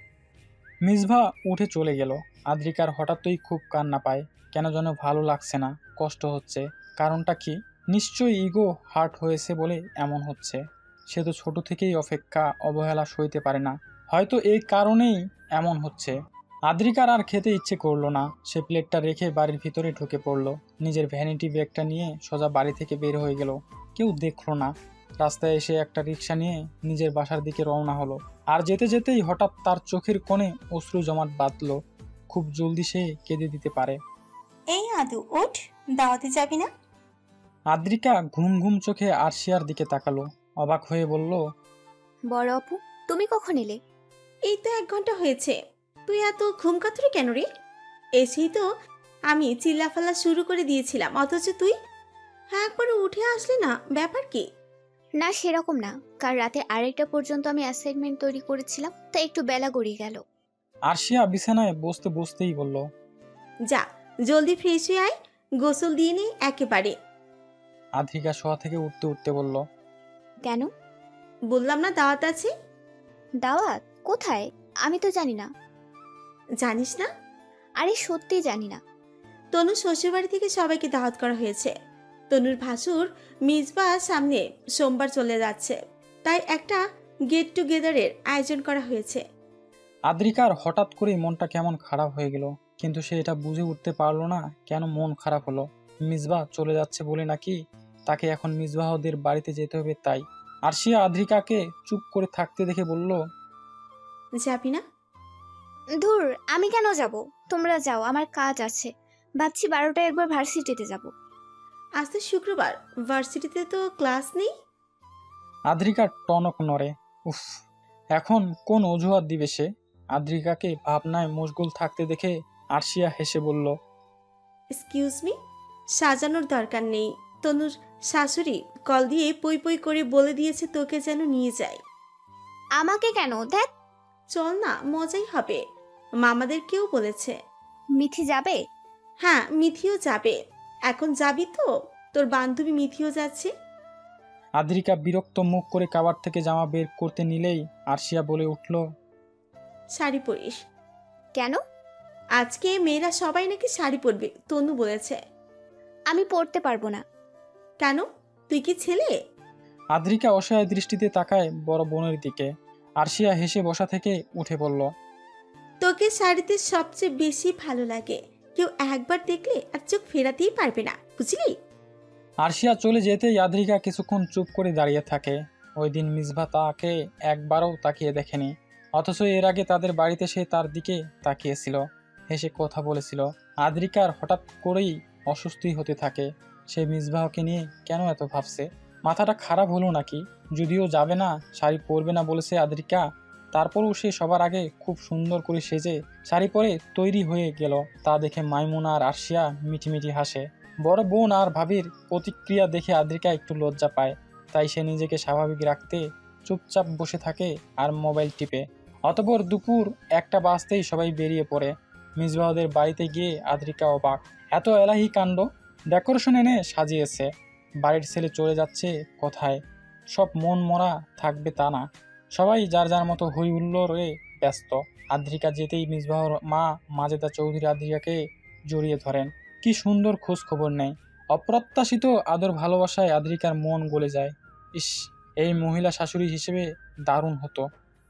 মিসবাহ উঠে চলে গেল। আদ্রিকার হঠাৎই খুব কান্না পায়। কেন যেন ভালো লাগছে না, কষ্ট হচ্ছে। কারণটা কি? নিশ্চয়ই ইগো হার্ট হয়েছে বলে এমন হচ্ছে। সে তো ছোট থেকেই অপেক্ষা অবহেলা সইতে পারে না, হয়তো এই কারণেই এমন হচ্ছে। আদ্রিকার আর খেতে ইচ্ছে করলো না। সে প্লেটটা রেখে বাড়ির ভিতরে ঢুকে পড়লো। নিজের ভ্যানিটি ব্যাগটা নিয়ে সোজা বাড়ি থেকে বের হয়ে গেল। কেউ দেখলো না। রাস্তায় এসে একটা রিক্সা নিয়ে নিজের বাসার দিকে রওনা হলো। আর যেতে যেতেই হঠাৎ তার চোখের কোণে অশ্রু জমাট বাঁধল। খুব জলদি সে কেঁদে দিতে পারে। এই আদু, ওঠ, দাওয়াতে যাবি না? আদ্রিকা ঘুম ঘুম চোখে আরশিয়ার দিকে তাকালো, অবাক হয়ে বলল, বড় আপু, তুমি কখন এলে? এই তো 1 ঘন্টা হয়েছে। তুই এত ঘুম কাতুরে কেন রে? এসেই তো আমি চিল্লাফাল্লা শুরু করে দিয়েছিলাম, অথচ তুই একবারে উঠে আসলি না। ব্যাপার কি? না সেরকম না, কাল রাতে 2:30টা পর্যন্ত আমি অ্যাসাইনমেন্ট তৈরি করেছিলাম, তাই একটু বেলা গড়িয়ে গেল। আরশিয়া বিছানায় বসতে বসতেই বলল, যা জলদি ফ্রেশ হয়ে আয়, গোসল দিয়ে নে একেবারে। আদ্রিকা শোয়া থেকে উঠতে উঠতে বলল, কেন? বললাম না দাওয়াত আছে। দাওয়াত? কোথায়? আমি তো জানি না। জানিস না? আরে সত্যি জানি না। তনু শ্বশুরবাড়ি থেকে সবাইকে দাওয়াত করা হয়েছে। তনুর ভাসুর মিসবাহ সামনে সোমবার চলে যাচ্ছে, তাই একটা গেট টুগেদারের আয়োজন করা হয়েছে। আদ্রিকার হঠাৎ করে মনটা কেমন খারাপ হয়ে গেল, কিন্তু সে এটা বুঝে উঠতে পারলো না কেন মন খারাপ হলো। মিসবাহ চলে যাচ্ছে বলে নাকি তাকে এখন মিসবাহদের বাড়িতে যেতে হবে তাই? আরশিয়া আদ্রিকাকে চুপ করে থাকতে দেখে বলল, যাবি না? ধুর, আমি কেন যাব? তোমরা যাও, আমার কাজ আছে। ভাবছি 12টায় একবার ভার্সিটিতে যাব। আজ তো শুক্রবার, ভার্সিটিতে তো ক্লাস নেই। আদ্রিকার টনক নড়ে। উফ, এখন কোন অজুহাত দিবে সে? আদ্রিকাকে ভাবনায় মশগুল থাকতে দেখে আরশিয়া হেসে বলল, এক্সকিউজ মি, সাজানোর দরকার নেই। তনুর শাশুড়ি কল দিয়ে পই পই করে বলে দিয়েছে তোকে যেন নিয়ে যায়। আমাকে কেন? দেখ, চল না, মজাই হবে। মামাদের কেউ বলেছে। মিথি যাবে? হ্যাঁ, মিথিও যাবে। এখন যাবি তো? তোর বান্ধবী মিথিও যাচ্ছে। আদ্রিকা বিরক্ত মুখ করে কাবার থেকে জামা বের করতে নিলেই আরশিয়া বলে উঠল, শাড়ি পরিস। কেন? আজকে মেয়েরা সবাই নাকি শাড়ি পরবে, তনু বলেছে। আমি পড়তে পারবো না। কেন, তুই কি ছেলে? আদ্রিকা অসহায় দৃষ্টিতে তাকায় বড় বোনের দিকে। আরশিয়া হেসে বসা থেকে উঠে পড়ল। তোকে শাড়িতে সবচেয়ে বেশি ভালো লাগে, কেউ একবার দেখলে আর চোখ ফেরাতেই পারবে না, বুঝলি? আরশিয়া চলে যেতেই আদ্রিকা কিছুক্ষণ চুপ করে দাঁড়িয়ে থাকে। ওই দিন মিসবা তাকে একবারও তাকিয়ে দেখেনি, অথচ এর আগে তাদের বাড়িতে সে তার দিকে তাকিয়েছিল, হেসে কথা বলেছিল। আদ্রিকার হঠাৎ করেই অস্বস্তি হতে থাকে। সে মিসবাহকে নিয়ে কেন এত ভাবছে? মাথাটা খারাপ হলো নাকি? যদিও যাবে না, শাড়ি পরবে না বলেছে আদ্রিকা, তারপরেও সে সবার আগে খুব সুন্দর করে সেজে শাড়ি পরে তৈরি হয়ে গেল। তা দেখে মাইমুনা আর আরশিয়া মিটিমিটি হাসে। বড় বোন আর ভাবির প্রতিক্রিয়া দেখে আদ্রিকা একটু লজ্জা পায়, তাই সে নিজেকে স্বাভাবিক রাখতে চুপচাপ বসে থাকে আর মোবাইল টিপে। অতঃপর দুপুর 1টা বাজতেই সবাই বেরিয়ে পড়ে। মিসবাহদের বাড়িতে গিয়ে আদ্রিকা অবাক, এত এলাহি কাণ্ড! ডেকোরেশন এনে সাজিয়েছে, বাড়ির ছেলে চলে যাচ্ছে কোথায়? সব মন মরা থাকবে তা না, সবাই যার যার মতো হই হুল্লোড়ে ব্যস্ত। আদ্রিকা যেতেই মিসবাহর মা মাজেদা চৌধুরী আদ্রিকাকে জড়িয়ে ধরেন। কি সুন্দর খোঁজ খবর নেয়। অপ্রত্যাশিত আদর ভালোবাসায় আদ্রিকার মন গলে যায়। ইস, এই মহিলা শাশুড়ি হিসেবে দারুণ হতো।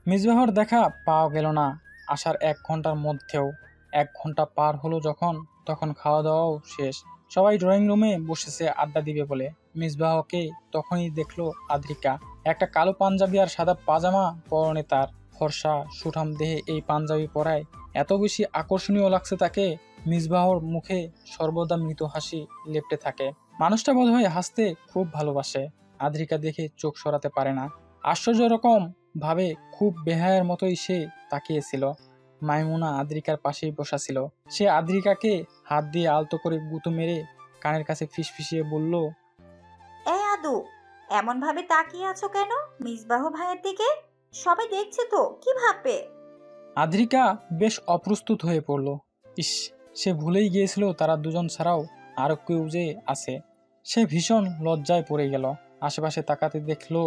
মিসবাহর দেখা পাওয়া গেল না আসার 1 ঘন্টার মধ্যেও। 1 ঘন্টা পার হলো যখন, তখন খাওয়া দাওয়াও শেষ। সবাই ড্রয়িং রুমে বসেছে আড্ডা দিবে বলে। মিসবাহকে তখনই দেখলো আদ্রিকা। একটা কালো পাঞ্জাবি আর সাদা পাজামা পরনে তার। ফর্সা সুঠাম দেহে এই পাঞ্জাবি পরায় এত বেশি আকর্ষণীয় লাগছে তাকে। মিসবাহর মুখে সর্বদা মৃত হাসি লেপ্টে থাকে। মানুষটা বোধহয় হাসতে খুব ভালোবাসে। আদ্রিকা দেখে চোখ সরাতে পারে না। আশ্চর্য রকম ভাবে খুব বেহায়ের মতোই সে তাকিয়েছিল। মাইমুনা আদ্রিকার পাশেই বসা ছিল। সে আদ্রিকাকে হাত দিয়ে আলতো করে গুঁতো মেরে কানের কাছে ফিসফিসিয়ে বলল, এই আদু, এমন ভাবে তাকিয়ে আছো কেন মিসবাহ ভাইয়ের দিকে? সবাই দেখছে তো, কি ভাববে? আদ্রিকা বেশ অপ্রস্তুত হয়ে পড়ল। ইস, সে ভুলেই গিয়েছিল তারা দুজন ছাড়াও আরো কেউ যে আছে। সে ভীষণ লজ্জায় পড়ে গেল। আশেপাশে তাকাতে দেখলো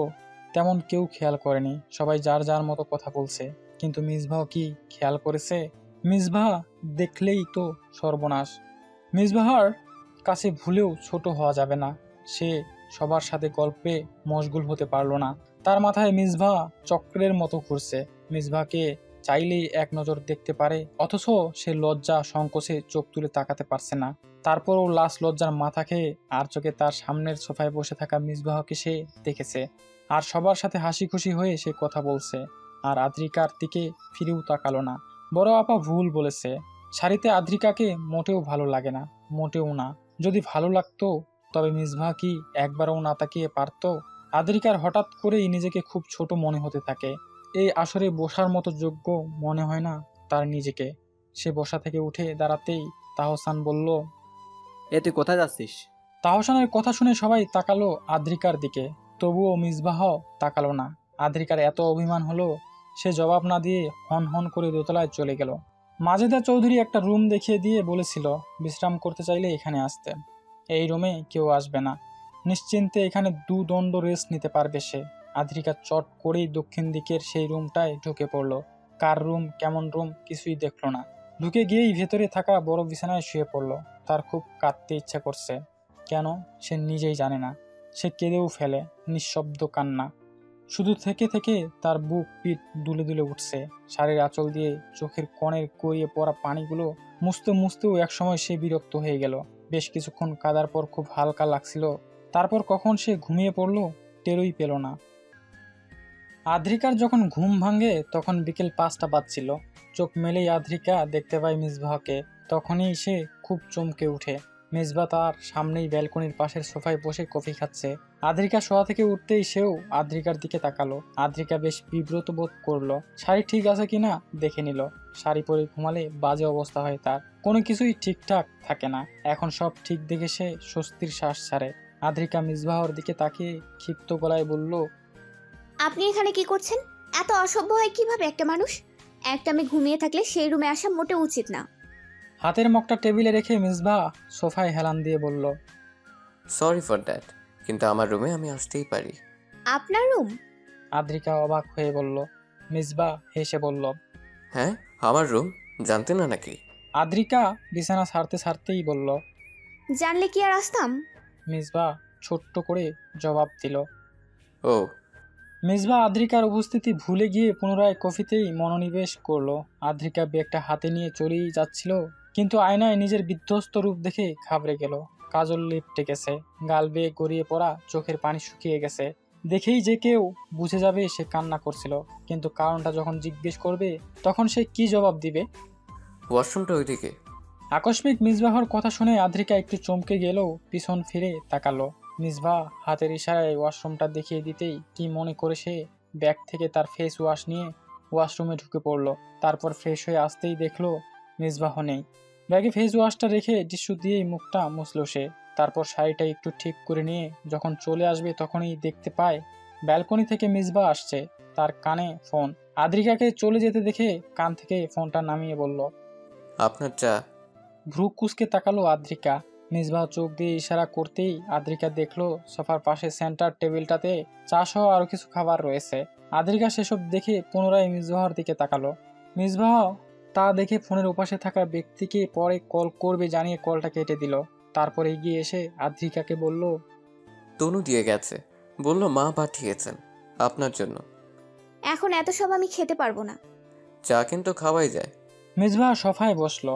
তেমন কেউ খেয়াল করেনি, সবাই যার যার মতো কথা বলছে। কিন্তু মিসবাহ কি খেয়াল করেছে? মিসবাহ দেখলেই তো সর্বনাশ। মিসবাহর কাছে ভুলেও ছোট হওয়া যাবে না। সে সবার সাথে গল্পে মশগুল হতে পারল না। তার মাথায় মিসবাহ চক্রের মতো ঘুরছে। মিসবাহকে চাইলেই এক নজর দেখতে পারে, অথচ সে লজ্জা সংকোচে চোখ তুলে তাকাতে পারছে না। তারপরও লাশ লজ্জার মাথা খেয়ে আর চোখে তার সামনের সোফায় বসে থাকা মিসবাহকে সে দেখেছে, আর সবার সাথে হাসি খুশি হয়ে সে কথা বলছে। আর আদ্রিকার দিকে ফিরেও তাকালো না। বড় আপা ভুল বলেছে, শাড়িতে আদ্রিকাকে মোটেও ভালো লাগে না, মোটেও না। যদি ভালো লাগতো তবে মিসবাহ কি একবারও না তাকিয়ে পারতো? আদ্রিকার হঠাৎ করেই নিজেকে খুব ছোট মনে হতে থাকে। এই আসরে বসার মতো যোগ্য মনে হয় না তার নিজেকে। সে বসা থেকে উঠে দাঁড়াতেই তাহসান বলল, এ তুই কোথায় যাচ্ছিস? তাহসানের কথা শুনে সবাই তাকালো আদ্রিকার দিকে, তবুও মিসবাহ তাকালো না। আদ্রিকার এত অভিমান হলো, সে জবাব না দিয়ে হন হন করে দোতলায় চলে গেল। মাজেদা চৌধুরী একটা রুম দেখিয়ে দিয়ে বলেছিল বিশ্রাম করতে চাইলে এখানে আসতে। এই রুমে কেউ আসবে না, নিশ্চিন্তে এখানে দুদণ্ড রেস্ট নিতে পারবে সে। আদ্রিকা চট করেই দক্ষিণ দিকের সেই রুমটায় ঢুকে পড়ল। কার রুম, কেমন রুম, কিছুই দেখলো না। ঢুকে গিয়েই ভেতরে থাকা বড় বিছানায় শুয়ে পড়ল। তার খুব কাঁদতে ইচ্ছা করছে, কেন সে নিজেই জানে না। সে কেঁদেও ফেলে, নিঃশব্দ কান্না। শুধু থেকে থেকে তার বুক পিঠ দুলে দুলে উঠছে। শাড়ির আঁচল দিয়ে চোখের কণের গড়িয়ে পড়া পানিগুলো মুছতে মুছতেও একসময় সে বিরক্ত হয়ে গেল। বেশ কিছুক্ষণ কাদার পর খুব হালকা লাগছিল। তারপর কখন সে ঘুমিয়ে পড়ল টেরই পেল না। আদ্রিকার যখন ঘুম ভাঙে তখন বিকেল 5টা বাজছিল। চোখ মেলেই আদ্রিকা দেখতে পায় মিসবাহকে। তখনই সে খুব চমকে উঠে। মিসবাহ তার সামনেই ব্যালকনির পাশের সোফায় বসে কফি খাচ্ছে। আদ্রিকা শোয়া থেকে উঠতেই সেও আদ্রিকার দিকে তাকালো। আদ্রিকা বেশ বিব্রত বোধ করলো। শাড়ি ঠিক আছে কিনা দেখে নিল। শাড়ি পরে ঘুমালে বাজে অবস্থা হয় তার, কোনো কিছুই ঠিকঠাক থাকে না। এখন সব ঠিক দেখে সে স্বস্তির শ্বাস ছাড়ে। আদ্রিকা মিসবাহর দিকে তাকিয়ে ক্ষিপ্ত গলায় বলল, আপনি এখানে কি করছেন? এত অসভ্য হয় কিভাবে একটা মানুষ? একটা মেয়ে ঘুমিয়ে থাকলে সেই রুমে আসা মোটেও উচিত না। হাতের মগটা টেবিলে রেখে মিসবাহ সোফায় হেলান দিয়ে বলল, সরি ফর দ্যাট, কিন্তু আমার রুমে আমি আসতেই পারি। আপনার রুম? আদ্রিকা অবাক হয়ে বলল। মিসবাহ হেসে বলল, হ্যাঁ, আমার রুম জানতে না নাকি? আদ্রিকা বিছানা ছাড়তে ছাড়তেই বলল। জানলে কি আর আসতাম? মিসবা ছোট্ট করে জবাব দিল। ও, মিসবা আদ্রিকার উপস্থিতি ভুলে গিয়ে পুনরায় কফিতেই মনোনিবেশ করলো। আদ্রিকা ব্যাগটা হাতে নিয়ে চলেই যাচ্ছিল, কিন্তু আয়নায় নিজের বিধ্বস্ত রূপ দেখে ঘাবড়ে গেল। কাজল লিপটে গেছে, গাল বেয়ে গড়িয়ে পড়া, চোখের পানি শুকিয়ে গেছে। দেখেই যে কেউ বুঝে যাবে সে কান্না করছিল, কিন্তু কারণটা যখন জিজ্ঞেস করবে তখন সে কি জবাব দিবে? ওয়াশরুমটা ওইদিকে। আকস্মিক মিসবাহর কথা শুনে আদ্রিকা একটু চমকে গেলেও পিছন ফিরে তাকালো। মিসবাহ হাতের ইশারায় ওয়াশরুমটা দেখিয়ে দিতেই কি মনে করে সে ব্যাগ থেকে তার ফেস ওয়াশ নিয়ে ওয়াশরুমে ঢুকে পড়লো। তারপর ফ্রেশ হয়ে আসতেই দেখলো মিসবাহ নেই। ব্যাগে ফেস ওয়াশটা রেখে টিস্যু দিয়েই মুখটা মুছলো সে। তারপর শাড়িটা একটু ঠিক করে নিয়ে যখন চলে আসবে তখনই দেখতে পায় ব্যালকনি থেকে মিসবাহ আসছে, তার কানে ফোন। আদ্রিকাকে চলে যেতে দেখে কান থেকে ফোনটা নামিয়ে বলল, আপনার চা। ভ্রু কুঁচকে তাকালো আদ্রিকা। মিসবাহ চোখ দিয়ে ইশারা করতেই আদ্রিকা দেখলো সোফার পাশে সেন্টার টেবিলটাতে চা সহ আরো কিছু খাবার রয়েছে। আদ্রিকা সেসব দেখে পুনরায় মিসবাহর দিকে তাকালো। মিসবাহ তা দেখে ফোনের ওপাশে থাকা ব্যক্তিকে পরে কল করবে জানিয়ে কলটা কেটে দিল। তারপর এগিয়ে এসে আদ্রিকাকে বলল, তনু দিয়ে গেছে, বলল মা পাঠিয়েছেন আপনার জন্য। এখন এত সব আমি খেতে পারবো না। চা কিন্তু খাওয়াই যায়। মিসবাহ সোফায় বসলো।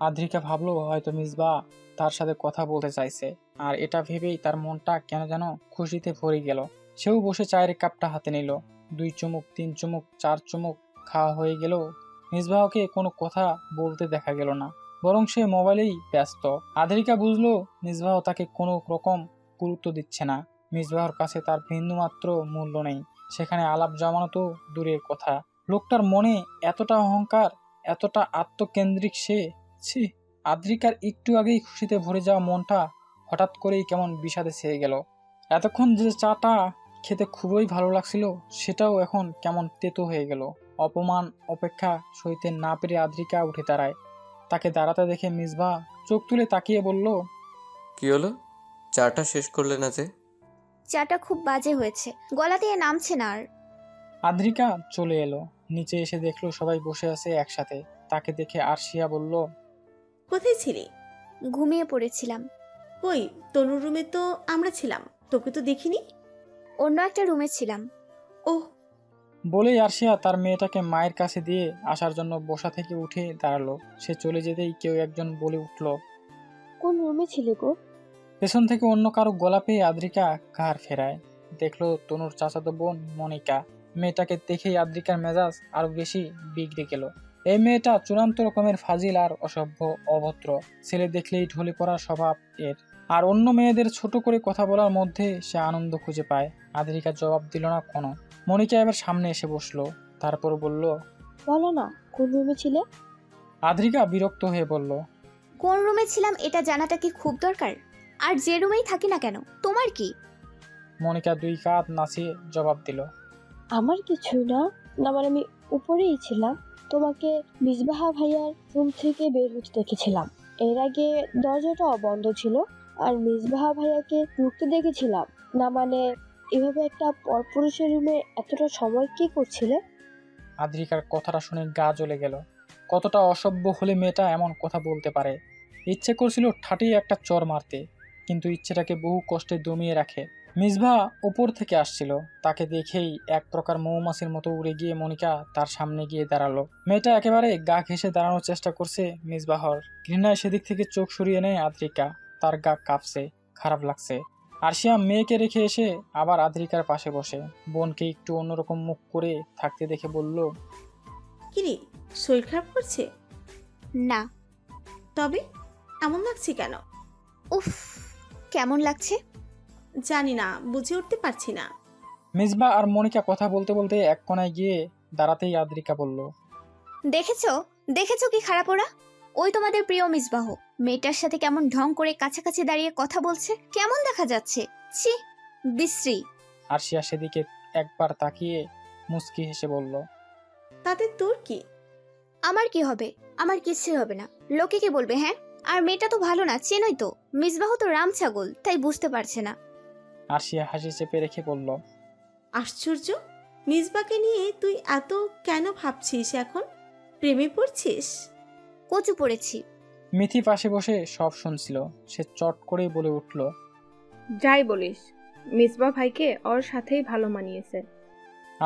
আদ্রিকা ভাবলো হয়তো মিসবাহ তার সাথে কথা বলতে চাইছে, আর এটা ভেবেই তার মনটা কেন যেন খুশিতে ভরে গেল। সেও বসে চায়ের কাপটা হাতে নিল। 2 চুমুক 3 চুমুক 4 চুমুক খাওয়া হয়ে গেল। মিসবাহকে কোনো কথা বলতে দেখা গেল না, বরং সে মোবাইলেই ব্যস্ত। আদ্রিকা বুঝলো মিসবাহ তাকে কোনো রকম গুরুত্ব দিচ্ছে না। মিসবাহর কাছে তার বিন্দুমাত্র মূল্য নেই। সেখানে আলাপ জমানো তো দূরের কথা, লোকটার মনে এতটা অহংকার, এতটা আত্মকেন্দ্রিক সে। ছি, আদ্রিকার একটু আগেই খুশিতে ভরে যাওয়া মনটা হঠাৎ করেই কেমন বিষাদে ছেয়ে গেল। এতক্ষণ যে চাটা খেতে খুবই ভালো লাগছিল সেটাও এখন কেমন তেতো হয়ে গেল। অপমান অপেক্ষা সইতে না পেরে আদ্রিকা উঠে দাঁড়ায়। তাকে দাঁড়াতে দেখে মিসবাহ চোখ তুলে তাকিয়ে বলল, কি হলো, চাটা শেষ করলে না যে? চাটা খুব বাজে হয়েছে, গলা দিয়ে নামছে না আর। আদ্রিকা চলে এলো। নিচে এসে দেখলো সবাই বসে আছে একসাথে। তাকে দেখে আরশিয়া বলল, কোথায় ছিলি? ঘুমিয়ে পড়েছিলাম। কই, তনুর রুমে তো আমরা ছিলাম, তোকে তো দেখিনি। অন্য একটা রুমে ছিলাম। ওহ, বলেই আরশিয়া তার মেয়েটাকে মায়ের কাছে দিয়ে আসার জন্য বসা থেকে উঠে দাঁড়ালো। সে চলে যেতেই কেউ একজন বলে উঠল, কোন রুমে ছিলে গো? পেছন থেকে অন্য কারো গলা পেয়ে আদ্রিকা ঘাড় ফেরায়। দেখলো তনুর চাচাতো বোন মনিকা। মেয়েটাকে দেখেই আদ্রিকার মেজাজ আরো বেশি বিগড়ে গেল। এই মেয়েটা চূড়ান্ত রকমের ফাজিল আর অসভ্য, অভদ্র। ছেলে দেখলেই ঢলে পড়ার স্বভাব এর, আর অন্য মেয়েদের ছোট করে কথা বলার মধ্যে সে আনন্দ খুঁজে পায়। আদ্রিকা জবাব দিল না কোনো। মনিকা এবার সামনে এসে বসলো, তারপর বলল, বলো না কোন রুমে ছিলে? আদ্রিকা বিরক্ত হয়ে বলল, কোন রুমে ছিলাম এটা জানাটা কি খুব দরকার? আর যে রুমেই থাকি না কেন, তোমার কি? মনিকা 2 কাঁধ নাচিয়ে জবাব দিল, আমার কিছুই না, না মানে আমি উপরেই ছিলাম। তোমাকে মিসবাহা ভাইয়ার রুম থেকে বের হতে দেখেছিলাম। এর আগে দরজাটাও বন্ধ ছিল, আর মিসবাহা ভাইয়াকে ঢুকতে দেখেছিলাম। না মানে এভাবে একটা পরপুরুষের রুমে এতটা সময় কি করছিলে? আদ্রিকার কথাটা শুনে গা জ্বলে গেল। কতটা অসভ্য হলে মেয়েটা এমন কথা বলতে পারে। ইচ্ছে করছিল ঠাটিয়ে একটা চর মারতে, কিন্তু ইচ্ছেটাকে বহু কষ্টে দমিয়ে রাখে। মিসবাহ উপর থেকে আসছিল, তাকে দেখেই এক প্রকার মৌমাছির মতো উড়ে গিয়ে মনিকা তার সামনে গিয়ে দাঁড়ালো। মেয়েটা একেবারে গা ঘেঁষে দাঁড়ানোর চেষ্টা করছে মিসবাহর। ঘৃণায় সেদিক থেকে চোখ সরিয়ে নেয় আদ্রিকা। তার গা কাঁপছে, খারাপ লাগছে। আরশিয়া মেয়েকে রেখে এসে আবার আদ্রিকার পাশে বসে বোনকে একটু অন্যরকম মুখ করে থাকতে দেখে বলল, কিরে, শরীর খারাপ করছে? না। তবে এমন লাগছে কেন? উফ, কেমন লাগছে জানি না, বুঝে উঠতে পারছি না। মিসবাহ আর মনিকা কথা বলতে বলতে এক কোনায় গিয়ে দাঁড়াতেই আদ্রিকা বলল, দেখেছো দেখেছো কি খারাপ ওরা? ওই তোমাদের প্রিয় মিসবাহ মেয়েটার সাথে কেমন ঢং করে কাছাকাছি দাঁড়িয়ে কথা বলছে, কেমন দেখা যাচ্ছে। ছি, বিশ্রী। আরশিয়া সেদিকে একবার তাকিয়ে মুচকি হেসে বলল, তাতে তোর কি? আমার কি হবে? আমার কিছুই হবে না। লোকে কি বলবে? হ্যাঁ, আর মেয়েটা তো ভালো না, চেনই তো। মিসবাহ তো রাম ছাগল, তাই বুঝতে পারছে না। আরশিয়া হাসি চেপে রেখে বলল, আশ্চর্য, মিসবাকে নিয়ে তুই এত কেন ভাবছিস এখন? প্রেমে পড়ছিস? কচু পড়েছি। মিথি পাশে বসে সব শুনছিল। সে চট করেই বলে উঠল, যাই বলিস, মিসবা ভাইকে ওর সাথেই ভালো মানিয়েছে।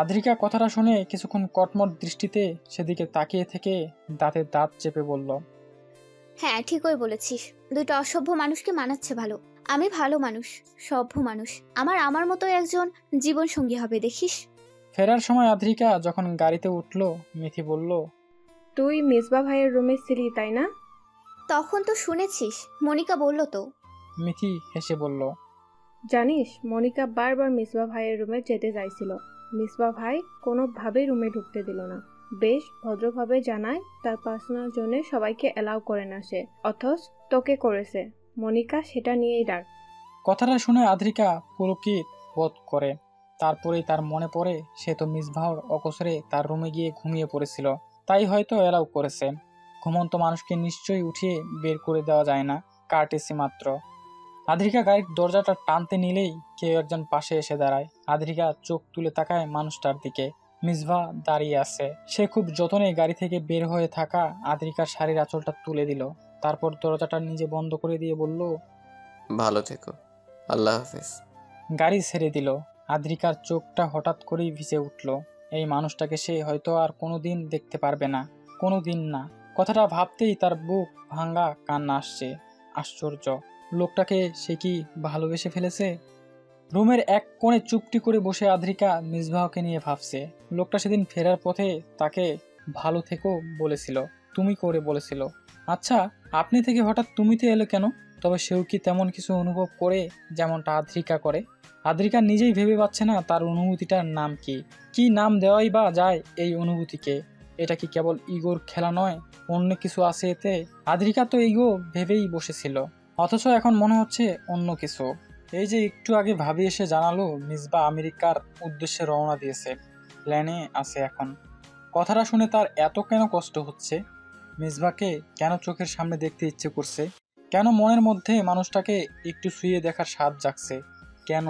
আদ্রিকা কথাটা শুনে কিছুক্ষণ কটমট দৃষ্টিতে সেদিকে তাকিয়ে থেকে দাঁতে দাঁত চেপে বলল, হ্যাঁ, ঠিকই বলেছিস। দুটো অসভ্য মানুষকে মানাচ্ছে ভালো। আমি ভালো মানুষ, সভ্য মানুষ। আমার মতো একজন জীবন সঙ্গী হবে দেখিস। ফেরার সময় আদ্রিকা যখন গাড়িতে উঠল, মিথি বলল, তুই মিসবা ভাইয়ের রুমে ছিলি তাই না? তখন তো শুনেছিস, মনিকা বলল তো। মিথি হেসে বলল, জানিস, মনিকা বারবার মিসবা ভাইয়ের রুমে যেতে চাইছিল। মিসবা ভাই কোনোভাবেই রুমে ঢুকতে দিল না। বেশ ভদ্রভাবে জানায় তার পার্সোনাল জোনে সবাইকে অ্যালাউ করে না সে, অথচ তোকে করেছে। মনিকা সেটা নিয়েই রাগ। কথাটা শুনে আদ্রিকা পুলকিত বোধ করে। তারপরেই তার মনে পড়ে সে তো মিসবাহর অকসরে তার রুমে গিয়ে ঘুমিয়ে পড়েছিল, তাই হয়তো এলাও করেছে। ঘুমন্ত মানুষকে নিশ্চয়ই উঠিয়ে বের করে দেওয়া যায় না, কার্টেসি মাত্র। আদ্রিকা গাড়ির দরজাটা টানতে নিলেই কেউ একজন পাশে এসে দাঁড়ায়। আদ্রিকা চোখ তুলে তাকায় মানুষটার দিকে। মিসবাহ দাঁড়িয়ে আছে। সে খুব যতনে গাড়ি থেকে বের হয়ে থাকা আদ্রিকার শাড়ির আঁচলটা তুলে দিল। তারপর দরজাটা নিজে বন্ধ করে দিয়ে বলল, ভালো থেকো, আল্লাহ হাফেজ। গাড়ি ছেড়ে দিল। আদ্রিকার চোখটা হঠাৎ করেই ভিজে উঠল। এই মানুষটাকে সে হয়তো আর কোনোদিন দেখতে পারবে না, কোনোদিন না। কথাটা ভাবতেই তার বুক ভাঙ্গা কান্না আসছে। আশ্চর্য, লোকটাকে সে কি ভালোবেসে ফেলেছে? রুমের এক কোণে চুপটি করে বসে আদ্রিকা মিসবাহকে নিয়ে ভাবছে। লোকটা সেদিন ফেরার পথে তাকে ভালো থেকো বলেছিল, তুমি করে বলেছিল। আচ্ছা, আপনি থেকে হঠাৎ তুমিতে এলো কেন? তবে সেও কি তেমন কিছু অনুভব করে যেমনটা আদ্রিকা করে? আদ্রিকা নিজেই ভেবে পাচ্ছে না তার অনুভূতিটার নাম কি। কি নাম দেওয়াই বা যায় এই অনুভূতিকে? এটা কি কেবল ইগোর খেলা নয়, অন্য কিছু আছে এতে? আদ্রিকা তো ইগো ভেবেই বসেছিল, অথচ এখন মনে হচ্ছে অন্য কিছু। এই যে একটু আগে ভাবি এসে জানালো মিসবাহ আমেরিকার উদ্দেশ্যে রওনা দিয়েছে, প্ল্যানে আছে এখন। কথাটা শুনে তার এত কেন কষ্ট হচ্ছে? মিসবাহকে কেন চোখের সামনে দেখতে ইচ্ছে করছে? কেন মনের মধ্যে মানুষটাকে একটু শুয়ে দেখার স্বাদ জাগছে? কেন?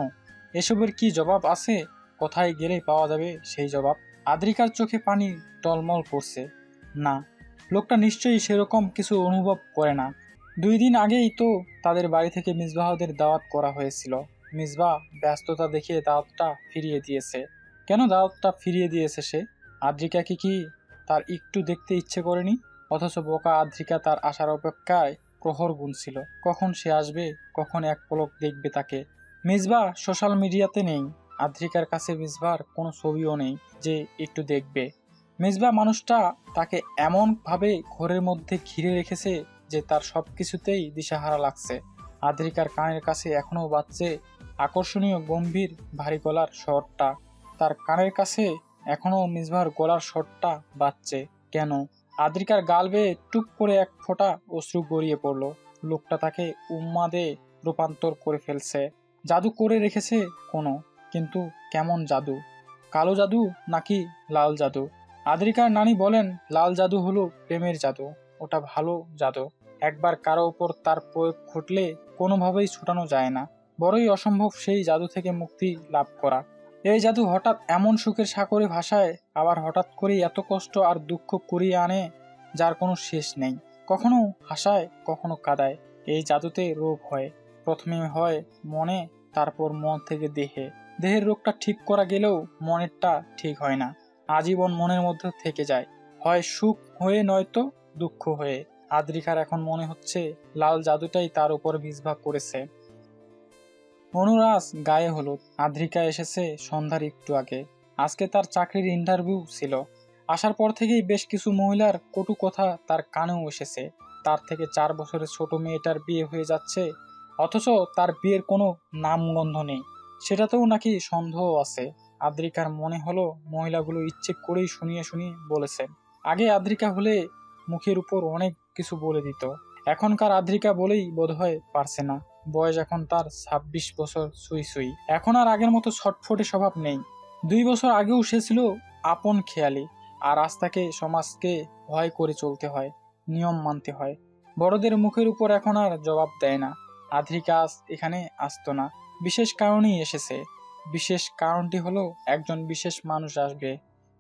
এসবের কি জবাব আছে? কোথায় গেলে পাওয়া যাবে সেই জবাব? আদ্রিকার চোখে পানি টলমল করছে। না, লোকটা নিশ্চয়ই সেরকম কিছু অনুভব করে না। 2 দিন আগেই তো তাদের বাড়ি থেকে মিসবাহদের দাওয়াত করা হয়েছিল। মিসবাহ ব্যস্ততা দেখিয়ে দাওয়াতটা ফিরিয়ে দিয়েছে। কেন দাওয়াতটা ফিরিয়ে দিয়েছে সে? আদ্রিকাকে কি তার একটু দেখতে ইচ্ছে করেনি? অথচ বোকা আদ্রিকা তার আসার অপেক্ষায় প্রহর গুনছিল। কখন সে আসবে, কখন এক পলক দেখবে তাকে। মিসবাহ সোশ্যাল মিডিয়াতে নেই। আদ্রিকার কাছে মিসবাহর কোনো ছবিও নেই যে একটু দেখবে। মিসবাহ মানুষটা তাকে এমনভাবে ঘরের মধ্যে ঘিরে রেখেছে যে তার সব কিছুতেই দিশাহারা লাগছে। আদ্রিকার কানের কাছে এখনও বাজছে আকর্ষণীয় গম্ভীর ভারী গলার স্বরটা। তার কানের কাছে এখনও মিসবাহর গলার স্বরটা বাজছে। কেন? আদ্রিকার গাল বেয়ে টুক করে এক ফোঁটা অশ্রু গড়িয়ে পড়ল। লোকটা তাকে উন্মাদে রূপান্তর করে ফেলছে। জাদু করে রেখেছে কোনো, কিন্তু কেমন জাদু? কালো জাদু নাকি লাল জাদু? আদ্রিকার নানি বলেন লাল জাদু হলো প্রেমের জাদু, ওটা ভালো জাদু। একবার কারো উপর তার প্রয়োগ ঘটলে কোনোভাবেই ছুটানো যায় না। বড়ই অসম্ভব সেই জাদু থেকে মুক্তি লাভ করা। এই জাদু হঠাৎ এমন সুখের সাগরে ভাসায়, আবার হঠাৎ করেই এত কষ্ট আর দুঃখ করিয়ে আনে যার কোনো শেষ নেই। কখনো হাসায়, কখনো কাঁদায়। এই জাদুতে রোগ হয়। প্রথমে হয় মনে, তারপর মন থেকে দেহে। দেহের রোগটা ঠিক করা গেলেও মনেরটা ঠিক হয় না, আজীবন মনের মধ্যে থেকে যায়, হয় সুখ হয়ে নয়তো দুঃখ হয়ে। আদ্রিকার এখন মনে হচ্ছে লাল জাদুটাই তার উপর মিসবাহ করেছে। অনুরাজ গায়ে হলুদ। আদ্রিকা এসেছে সন্ধ্যার একটু আগে। আজকে তার চাকরির ইন্টারভিউ ছিল। আসার পর থেকেই বেশ কিছু মহিলার কটু কথা তার কানেও এসেছে। তার থেকে 4 বছরের ছোট মেয়েটার বিয়ে হয়ে যাচ্ছে, অথচ তার বিয়ের কোনো নামগন্ধ নেই। সেটাতেও নাকি সন্দেহ আছে। আদ্রিকার মনে হলো মহিলাগুলো ইচ্ছে করেই শুনিয়ে শুনিয়ে বলেছে। আগে আদ্রিকা হলে মুখের উপর অনেক কিছু বলে দিত। এখনকার আদ্রিকা বলেই বোধহয় পারছে না। বয়স এখন তার 26 বছর সুই সুই। এখন আর আগের মতো ছটফটে স্বভাব নেই। 2 বছর আগেও সে ছিল আপন খেয়ালি। আর আজ তাকে সমাজকে ভয় করে চলতে হয়, নিয়ম মানতে হয়। বড়দের মুখের উপর এখন আর জবাব দেয় না। আদ্রিকা আজ এখানে আসতো না, বিশেষ কারণেই এসেছে। বিশেষ কারণটি হলো একজন বিশেষ মানুষ আসবে।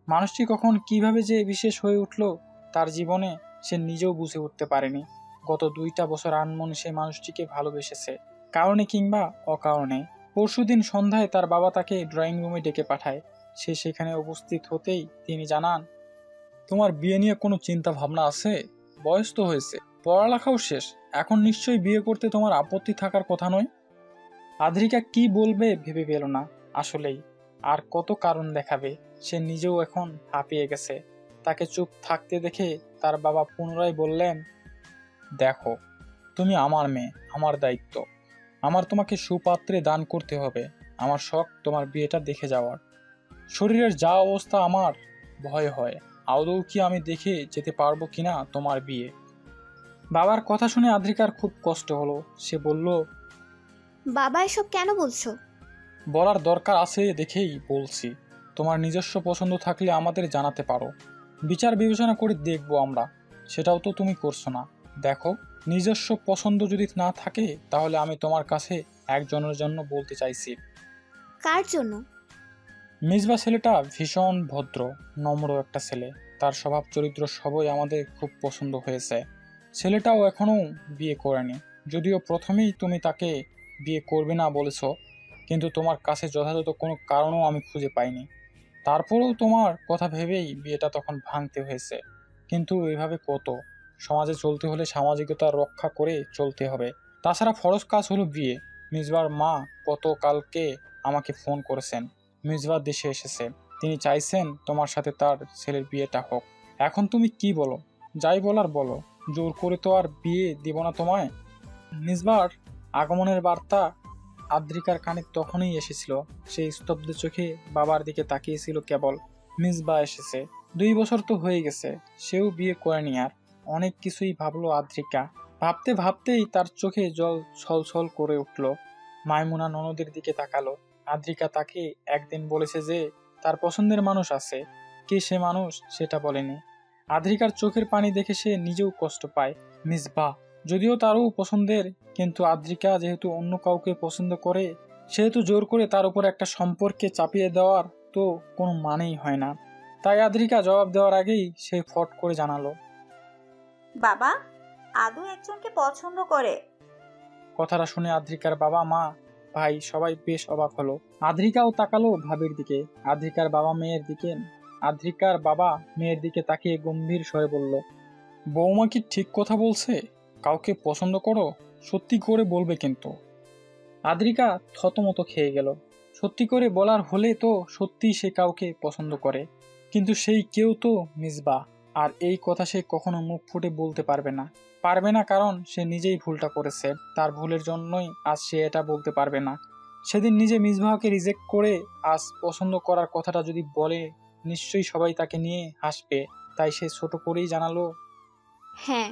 মানুষটি কখন কিভাবে যে বিশেষ হয়ে উঠল তার জীবনে সে নিজেও বুঝে উঠতে পারেনি। গত 2টা বছর আনমনে সে মানুষটিকে ভালোবেসেছে, কারণে কিংবা অকারণে। পরশুদিন সন্ধ্যায় তার বাবা তাকে ড্রয়িং রুমে ডেকে পাঠায়। সে সেখানে উপস্থিত হতেই তিনি জানান, তোমার বিয়ে নিয়ে কোনো চিন্তা ভাবনা আছে? বয়স তো হয়েছে, পড়ালেখাও শেষ, এখন নিশ্চয়ই বিয়ে করতে তোমার আপত্তি থাকার কথা নয়। আদ্রিকা কি বলবে ভেবে পেল না। আসলেই আর কত কারণ দেখাবে, সে নিজেও এখন হাঁপিয়ে গেছে। তাকে চুপ থাকতে দেখে তার বাবা পুনরায় বললেন, দেখো, তুমি আমার মেয়ে, আমার দায়িত্ব। আমার তোমাকে সুপাত্রে দান করতে হবে। আমার শখ তোমার বিয়েটা দেখে যাওয়ার। শরীরের যা অবস্থা আমার ভয় হয়, আদৌ কি আমি দেখে যেতে পারবো কিনা তোমার বিয়ে। বাবার কথা শুনে আদ্রিকার খুব কষ্ট হলো। সে বলল, বাবা এসব কেন বলছো? বলার দরকার আছে দেখেই বলছি। তোমার নিজস্ব পছন্দ থাকলে আমাদের জানাতে পারো, বিচার বিবেচনা করে দেখবো আমরা। সেটাও তো তুমি করছো না। দেখো, নিজস্ব পছন্দ যদি না থাকে তাহলে আমি তোমার কাছে একজনের জন্য বলতে চাইছি। কার জন্য? মিসবা ছেলেটা ভীষণ ভদ্র, নম্র একটা ছেলে। তার স্বভাব চরিত্র সবই আমাদের খুব পছন্দ হয়েছে। ছেলেটাও এখনো বিয়ে করেনি, যদিও প্রথমেই তুমি তাকে বিয়ে করবে না বলেছ, কিন্তু তোমার কাছে যথাযথ কোনো কারণও আমি খুঁজে পাইনি। তারপরেও তোমার কথা ভেবেই বিয়েটা তখন ভাঙতে হয়েছে। কিন্তু এইভাবে কত, সমাজে চলতে হলে সামাজিকতা রক্ষা করে চলতে হবে। তাছাড়া ফরজ কাজ হলো বিয়ে। মিসবার মা গতকালকে আমাকে ফোন করেছেন, মিসবার দেশে এসেছে। তিনি চাইছেন তোমার সাথে তার ছেলের বিয়েটা হোক। এখন তুমি কি বলো? যাই বলার বলো, জোর করে তো আর বিয়ে দিব না তোমায়। মিসবার আগমনের বার্তা আদ্রিকার কানে তখনই এসেছিল। সেই স্তব্ধ চোখে বাবার দিকে তাকিয়েছিল কেবল। মিসবা এসেছে, 2 বছর তো হয়ে গেছে, সেও বিয়ে করেনি। আর অনেক কিছুই ভাবলো আদ্রিকা। ভাবতে ভাবতেই তার চোখে জল ছলছল করে উঠল। মাইমুনা ননদের দিকে তাকালো। আদ্রিকা তাকে একদিন বলেছে যে তার পছন্দের মানুষ আছে, কে সে মানুষ সেটা বলেনি। আদ্রিকার চোখের পানি দেখে সে নিজেও কষ্ট পায়। মিসবা যদিও তারও পছন্দের, কিন্তু আদ্রিকা যেহেতু অন্য কাউকে পছন্দ করে, সেহেতু জোর করে তার উপর একটা সম্পর্কে চাপিয়ে দেওয়ার তো কোনো মানেই হয় না। তাই আদ্রিকা জবাব দেওয়ার আগেই সে ফট করে জানালো, বাবা আদৌ একজনকে পছন্দ করে। কথাটা শুনে আদ্রিকার বাবা, মা, ভাই সবাই বেশ অবাক হলো। আদ্রিকাও তাকালো ভাবির দিকে। আদ্রিকার বাবা মেয়ের দিকে তাকিয়ে গম্ভীর স্বরে বলল, বৌমা কি ঠিক কথা বলছে? কাউকে পছন্দ করো? সত্যি করে বলবে কিন্তু। আদ্রিকা থতমত খেয়ে গেল। সত্যি করে বলার হলে তো সত্যি সে কাউকে পছন্দ করে, কিন্তু সেই কেউ তো মিসবা। আর এই কথা সে কখনো মুখ ফুটে বলতে পারবে না, কারণ সে নিজেই ভুলটা করেছে। তার ভুলের জন্যই আজ সে এটা বলতে পারবে না। সেদিন নিজে মিসবাহকে রিজেক্ট করে আজ পছন্দ করার কথাটা যদি বলে, নিশ্চয়ই সবাই তাকে নিয়ে হাসবে। তাই সে ছোট করেই জানালো, হ্যাঁ।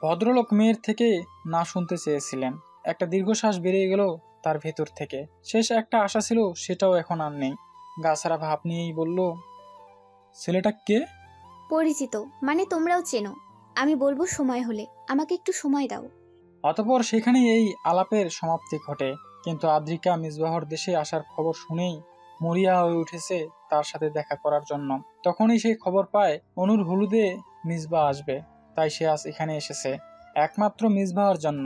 ভদ্রলোক মেয়ের থেকে না শুনতে চেয়েছিলেন। একটা দীর্ঘশ্বাস বেরিয়ে গেল তার ভেতর থেকে। শেষ একটা আশা ছিল, সেটাও এখন আর নেই। গাছারা ভাব নিয়েই বলল, ছেলেটা কে? পরিচিত, মানে তোমরাও চেনো। আমি বলবো সময় হলে, আমাকে একটু সময় দাও। অতঃপর সেখানেই এই আলাপের সমাপ্তি ঘটে। কিন্তু আদ্রিকা মিসবাহর দেশে আসার খবর শুনেই মরিয়া হয়ে উঠেছে তার সাথে দেখা করার জন্য। তখনই সে খবর পায় অনুর হলুদে মিসবাহ আসবে, তাই সে আজ এখানে এসেছে একমাত্র মিসবাহর জন্য।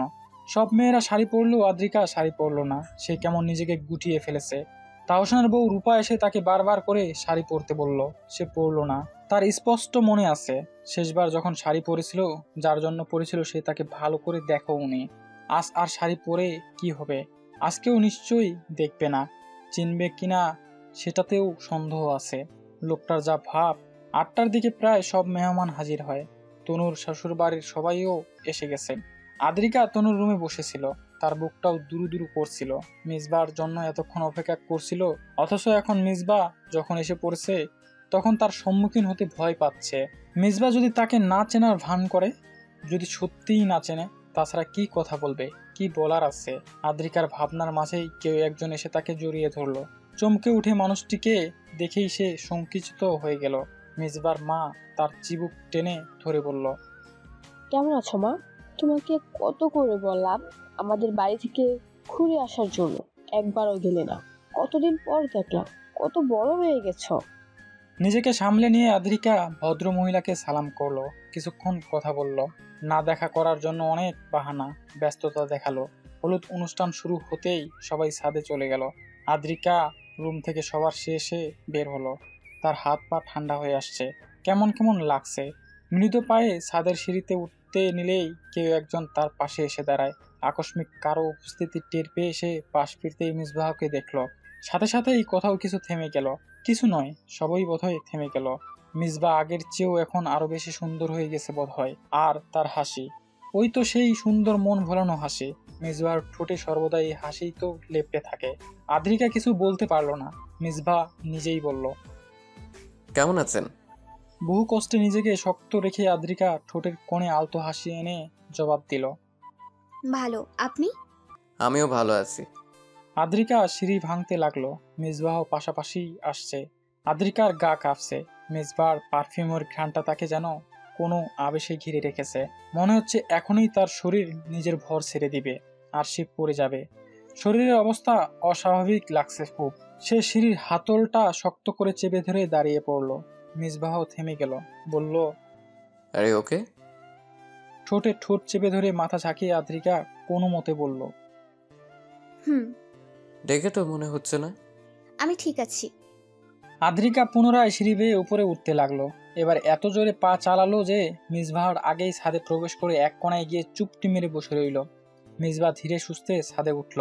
সব মেয়েরা শাড়ি পরলেও আদ্রিকা শাড়ি পরল না। সে কেমন নিজেকে গুটিয়ে ফেলেছে। তাহসানের বউ রূপা এসে তাকে বারবার করে শাড়ি পরতে বলল, সে পরল না। তার স্পষ্ট মনে আছে, শেষবার যখন শাড়ি পরেছিল, যার জন্য পরেছিল সে তাকে ভালো করে দেখো উনি। আজ আর শাড়ি পরে কি হবে? আজকেও নিশ্চয়ই দেখবে না, চিনবে কিনা সেটাতেও সন্দেহ আছে। লোকটার যা ভাব। 8টার দিকে প্রায় সব মেহমান হাজির হয়। তনুর শ্বশুর বাড়ির সবাইও এসে গেছে। আদ্রিকা তনুর রুমে বসেছিল, তার বুকটাও দুরু দুরু করছিল। মিসবার জন্য এতক্ষণ অপেক্ষা করছিল, অথচ এখন মিসবা যখন এসে পড়েছে তখন তার সম্মুখীন হতে ভয় পাচ্ছে। মিসবা যদি তাকে না চেনার ভান করে, যদি সত্যিই না চেনে, তাছাড়া কি কথা বলবে, কি বলার আছে? আদ্রিকার ভাবনার মাঝেই কেউ একজন এসে তাকে জড়িয়ে ধরলো। চমকে উঠে মানুষটিকে দেখেই সে সংকুচিত হয়ে গেল। মিসবার মা তার চিবুক টেনে ধরে বলল, কেমন আছো মা? তোমাকে কত করে বললাম আমাদের বাড়ি থেকে ঘুরে আসার জন্য, একবারও গেলে না। কতদিন পর দেখলাম, কত বড় হয়ে গেছো। নিজেকে সামলে নিয়ে আদ্রিকা ভদ্র মহিলাকে সালাম করলো, কিছুক্ষণ কথা বলল। না দেখা করার জন্য অনেক বাহানা, ব্যস্ততা দেখালো। হলুদ অনুষ্ঠান শুরু হতেই সবাই ছাদে চলে গেল। আদ্রিকা রুম থেকে সবার শেষে বের হলো। তার হাত পা ঠান্ডা হয়ে আসছে, কেমন কেমন লাগছে। মৃদু পায়ে ছাদের সিঁড়িতে উঠতে নিলেই কেউ একজন তার পাশে এসে দাঁড়ায়। আকস্মিক কারো উপস্থিতি টের পেয়ে সে পাশ ফিরতেই মিসবাহকে দেখলো। সাথে সাথেই কোথাও কিছু থেমে গেল। কিছু নয়, সবই বোধহয় থেমে গেল। মিসবাহ আগের চেয়েও এখন আরো বেশি সুন্দর হয়ে গেছে বোধহয়। আর তার হাসি, ওই তো সেই সুন্দর মন ভোলানো হাসি। মিসবাহর ঠোঁটে সর্বদা এই হাসিই তো লেপ্টে থাকে। আদ্রিকা কিছু বলতে পারলো না। মিসবাহ নিজেই বলল, কেমন আছেন? বহু কষ্টে নিজেকে শক্ত রেখে আদ্রিকা ঠোঁটের কোণে আলতো হাসি এনে জবাব দিল, ভালো, আপনি? আমিও ভালো আছি। আদ্রিকা সিঁড়ি ভাঙতে লাগলো। মিসবাহ পাশাপাশি আসছে। আদ্রিকার গা কাঁপছে। মিসবাহর পারফিউমের ঘ্রাণটা তাকে যেন কোনো আবেশে ঘিরে রেখেছে। মনে হচ্ছে এখনই তার শরীর নিজের ভর ছেড়ে দিবে আর সে পড়ে যাবে। শরীরের অবস্থা অস্বাভাবিক লাগছে খুব। সে সিঁড়ির হাতলটা শক্ত করে চেপে ধরে দাঁড়িয়ে পড়ল। মিসবাহ থেমে গেল, বলল, আরে ওকে? ঠোঁটে ঠোঁট চেপে ধরে মাথা ঝাঁকিয়ে আদ্রিকা কোনো মতে বলল, হুম, দেখে তো মনে হচ্ছে না। আমি ঠিক আছি। আদ্রিকা পুনরায় সিঁড়ি বেয়ে উপরে উঠতে লাগলো। এবার এত জোরে পা চালালো যে মিসবাহর আগেই ছাদে প্রবেশ করে এক কোণায় গিয়ে চুপটি মেরে বসে রইল। মিসবাহ ধীরে সুস্থে ছাদে উঠল।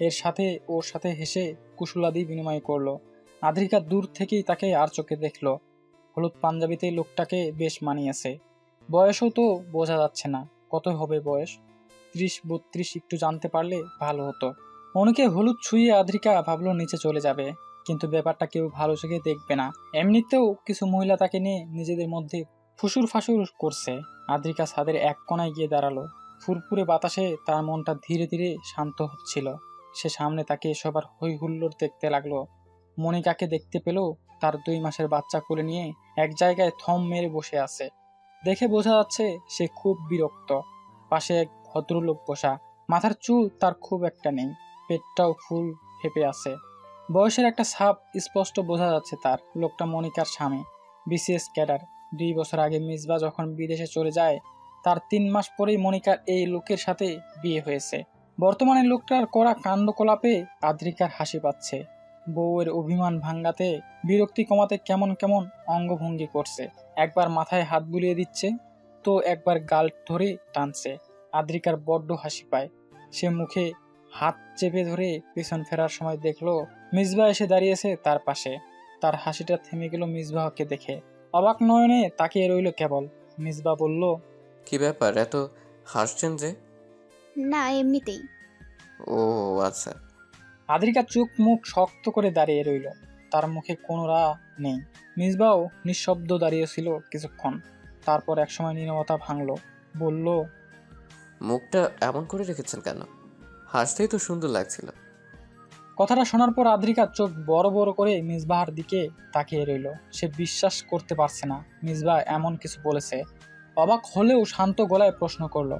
এর সাথে ওর সাথে হেসে কুশলাদি বিনিময় করলো। আদ্রিকা দূর থেকেই তাকে আর চোখে দেখলো। হলুদ পাঞ্জাবিতে লোকটাকে বেশ মানিয়েছে। বয়সও তো বোঝা যাচ্ছে না, কত হবে বয়স, 30-32, একটু জানতে পারলে ভালো হতো। অনেকে হলুদ ছুঁয়ে আদ্রিকা ভাবলো নিচে চলে যাবে, কিন্তু ব্যাপারটা কেউ ভালো চোখে দেখবে না। এমনিতেও কিছু মহিলা তাকে নিয়ে নিজেদের মধ্যে ফুসুর ফাসুর করছে। আদ্রিকা ছাদের এক কোণায় গিয়ে দাঁড়ালো। ফুরফুরে বাতাসে তার মনটা ধীরে ধীরে শান্ত হচ্ছিল। সে সামনে তাকে সবার হই হুল্লোড় দেখতে লাগলো। মনিকাকে দেখতে পেল, তার 2 মাসের বাচ্চা কোলে নিয়ে এক জায়গায় থম মেরে বসে আছে। দেখে বোঝা যাচ্ছে সে খুব বিরক্ত। পাশে এক ভদ্রলোক বসা, মাথার চুল তার খুব একটা নেই, পেটটাও ফুল ফেপে আছে। বয়সের একটা ছাপ স্পষ্ট বোঝা যাচ্ছে তার। লোকটা মনিকার স্বামী, বিসিএস ক্যাডার। 2 বছর আগে মিসবাহ যখন বিদেশে চলে যায়, তার 3 মাস পরেই মনিকার এই লোকের সাথে বিয়ে হয়েছে। বর্তমানে লোকটার করা কাণ্ডকলাপে আদ্রিকার হাসি পাচ্ছে। বউয়ের অভিমান ভাঙ্গাতে, বিরক্তি কমাতে কেমন কেমন অঙ্গভঙ্গি করছে। একবার মাথায় হাত বুলিয়ে দিচ্ছে, তো একবার গাল ধরে টানছে। আদ্রিকার বড্ড হাসি পায়। সে মুখে হাত চেপে ধরে পেছন ফেরার সময় দেখলো মিসবাহ এসে দাঁড়িয়েছে তার পাশে। তার হাসিটা থেমে গেল মিসবাহকে দেখে। অবাক নয়নে তাকিয়ে রইল কেবল। মিসবাহ বলল, কি ব্যাপার, এত হাসছেন যে? না, এমনিতেই। ও আচ্ছা। আদ্রিকা চোখ মুখ শক্ত করে দাঁড়িয়ে রইল। তার মুখে কোনো রা নেই। মিসবাহ নিঃশব্দ দাঁড়িয়েছিল কিছুক্ষণ। তারপর একসময় নীরবতা ভাঙলো। বলল, মুখটা এমন করে রেখেছেন কেন? হাসতেই তো সুন্দর লাগছিল। কথাটা শোনার পর আদ্রিকার চোখ বড় বড় করে মিসবাহর দিকে তাকিয়ে রইল। সে বিশ্বাস করতে পারছে না মিসবাহ এমন কিছু বলেছে। অবাক হলেও শান্ত গলায় প্রশ্ন করলো,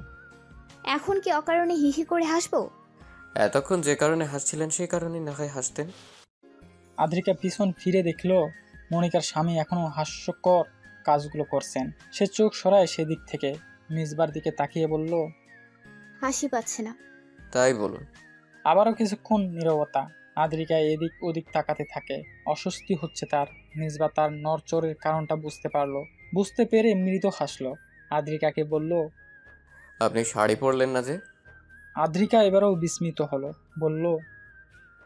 এখন কি অকারণে হিহি করে হাসবো? এতক্ষণ যে কারণে হাসছিলেন সেই কারণে না হয় হাসতেন। আদ্রিকা পিছন ফিরে দেখলো মনিকার স্বামী এখনো হাস্যকর কাজগুলো করছেন। সে চোখ সরায় সেদিক থেকে। মিসবার দিকে তাকিয়ে বলল, হাসি পাচ্ছে না। তাই বলুন। আবারও কিছুক্ষণ নীরবতা। আদ্রিকা এদিক ওদিক তাকাতে থাকে। অস্বস্তি হচ্ছে তার। মিসবা তার নড়চড়ের কারণটা বুঝতে পারলো। বুঝতে পেরে মৃদু হাসলো। আদ্রিকাকে বলল, আপনি শাড়ি পরলেন না যে? আদ্রিকা এবারও বিস্মিত হলো। বলল,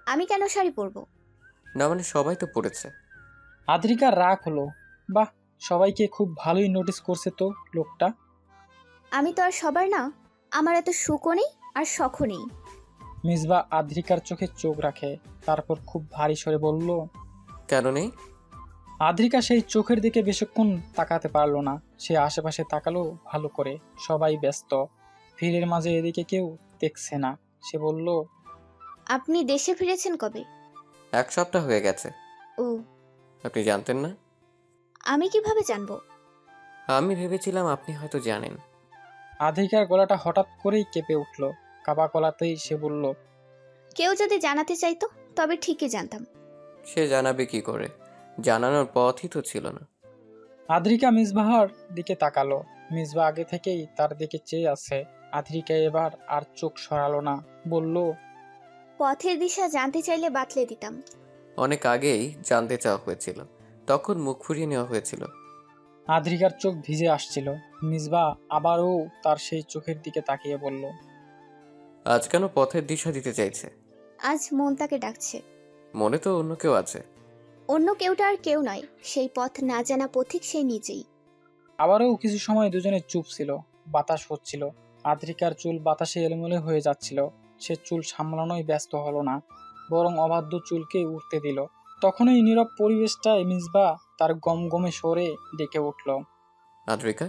আমি কেন শাড়ি পরবো? না মানে সবাই তো পরেছে। আদ্রিকার রাগ হলো। বাহ, সবাইকে খুব ভালোই নোটিস করছে তো লোকটা। আমি তো আর সবার না, আমার এত সুখও নেই আর শখও নেই। মিসবা আদ্রিকার চোখে চোখ রাখে, তারপর খুব ভারী স্বরে বলল, কেন নেই? আদ্রিকা সেই চোখের দিকে বেশিক্ষণ তাকাতে পারলো না। সে আশেপাশে তাকালো ভালো করে। সবাই ব্যস্ত, ভিড়ের মাঝে এদিকে কেউ দেখছে না। সে বলল, আপনি দেশে ফিরেছেন কবে? 1 সপ্তাহ হয়ে গেছে। ও, আপনি জানতেন না? আমি কিভাবে জানবো? আমি ভেবেছিলাম আপনি হয়তো জানেন। আদ্রিকার গলাটা হঠাৎ করেই কেঁপে উঠল। কাবা গলাতেই সে বলল, কেউ যদি জানাতে চাইতো তবে ঠিকই জানতাম। সে জানাবে কি করে? জানানোর পথই তো ছিল না। আদ্রিকা মিসবাহর দিকে তাকালো। মিসবাহ আগে থেকেই তার দিকে চেয়ে আছে। আদ্রিকা এবার আর চোখ সরালো না, বলল, পথের দিশা জানতে চাইলে বাতলে দিতাম। অনেক আগেই জানতে চাওয়া হয়েছিল, তখন মুখ ফুরিয়ে নেওয়া হয়েছিল। আদ্রিকার চোখ ভিজে আসছিল। মিসবাহ আবারও তার সেই চোখের দিকে তাকিয়ে বলল, আজ কেন পথের দিশা দিতে চাইছে? আজ মন তাকে ডাকছে। মনে তো অন্য কেউ আছে। অন্য কেউটা আর কেউ নয়, সেই পথ না জানা পথিক সেই নিজেই। আবারও কিছু সময় দুজনে চুপ ছিল। বাতাস হচ্ছিল। আদ্রিকার চুল বাতাসে এলোমেলো হয়ে যাচ্ছিল। সে চুল সামলানোই ব্যস্ত হলো না, বরং অবাধ্য চুলকে উঠতে দিল। তখনই নীরব পরিবেশটায় মিসবাহ তার গমগমে স্বরে ডেকে উঠল, আদ্রিকা।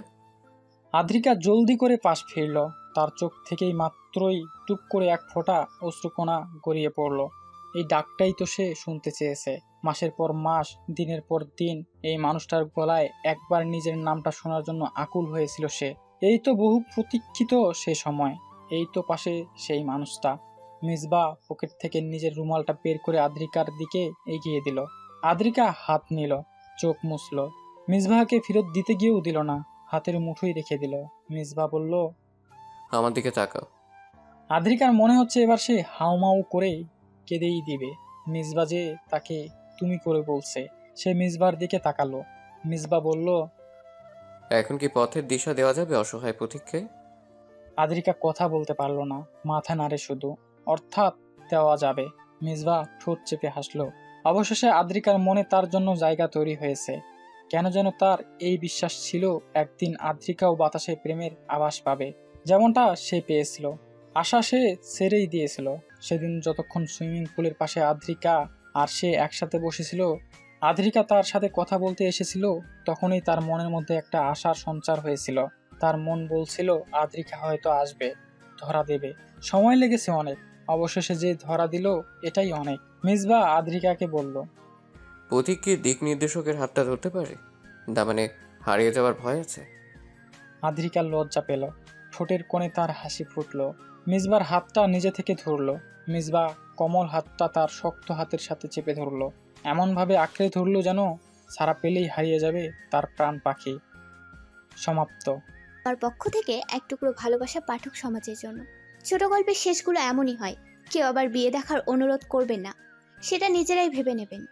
আদ্রিকা জলদি করে পাশ ফিরল। তার চোখ থেকেই মাত্রই টুপ করে এক ফোঁটা অশ্রুকণা গড়িয়ে পড়ল। এই ডাকটাই তো সে শুনতে চেয়েছে। মাসের পর মাস, দিনের পর দিন এই মানুষটার গলায় একবার নিজের নামটা শোনার জন্য আকুল হয়েছিল সে। এই তো বহু প্রতীক্ষিত সে সময়। এই তো পাশে সেই মানুষটা। মিসবাহ পকেট থেকে নিজের রুমালটা বের করে আদ্রিকার দিকে এগিয়ে দিল। আদ্রিকা হাত নিল, চোখ মুছল। মিসবাহকে ফেরত দিতে গিয়েও দিল না, হাতের মুঠোই রেখে দিল। মিসবাহ বলল, আমার দিকে তাকাও। আদ্রিকার মনে হচ্ছে এবার সে হাউমাউ করে কেঁদেই দিবে। মিসবাহ যে তাকে তুমি করে বলছে। সে মিসবাহর দিকে তাকালো। মিসবাহ বলল, এখন কি পথের দিশা দেওয়া যাবে অসহায় পথিককে? আদ্রিকা কথা বলতে পারল না, মাথা নাড়ে শুধু। অর্থাৎ দেওয়া যাবে। মিসবাহ ঠোঁট চেপে হাসলো। অবশেষে আদ্রিকার মনে তার জন্য জায়গা তৈরি হয়েছে। কেন যেন তার এই বিশ্বাস ছিল, একদিন আদ্রিকাও বাতাসে প্রেমের আভাস পাবে, যেমনটা সে পেয়েছিল। আশা সে ছেড়েই দিয়েছিল। সেদিন যতক্ষণ সুইমিং পুলের পাশে আদ্রিকা আর সে একসাথে বসেছিল, আদ্রিকা তার সাথে কথা বলতে এসেছিল, তখনই তার মনের মধ্যে একটা আশার সঞ্চার হয়েছিল। তার মন বলছিল আদ্রিকা হয়তো আসবে, ধরা দেবে। সময় লেগেছে অনেক, অবশেষে যে ধরা দিল এটাই অনেক। মিসবাহ আদ্রিকাকে বলল, পথিক কি দিক নির্দেশকের হাতটা ধরতে পারে? না মানে হারিয়ে যাওয়ার ভয় আছে? আদ্রিকা লজ্জা পেল। ঠোঁটের কোণে তার হাসি ফুটল। মিসবার হাতটা নিজে থেকে ধরল। মিসবাহ কোমল হাতটা তার শক্ত হাতের সাথে চেপে ধরল, এমনভাবে আঁকড়ে ধরল যেন সারা পেলেই হারিয়ে যাবে তার প্রাণ পাখি। সমাপ্ত। তার পক্ষ থেকে এক টুকরো ভালোবাসা পাঠক সমাজের জন্য। ছোট গল্পের শেষগুলো এমনই হয়। কেউ আবার বিয়ে দেখার অনুরোধ করবেন না, সেটা নিজেরাই ভেবে নেবেন।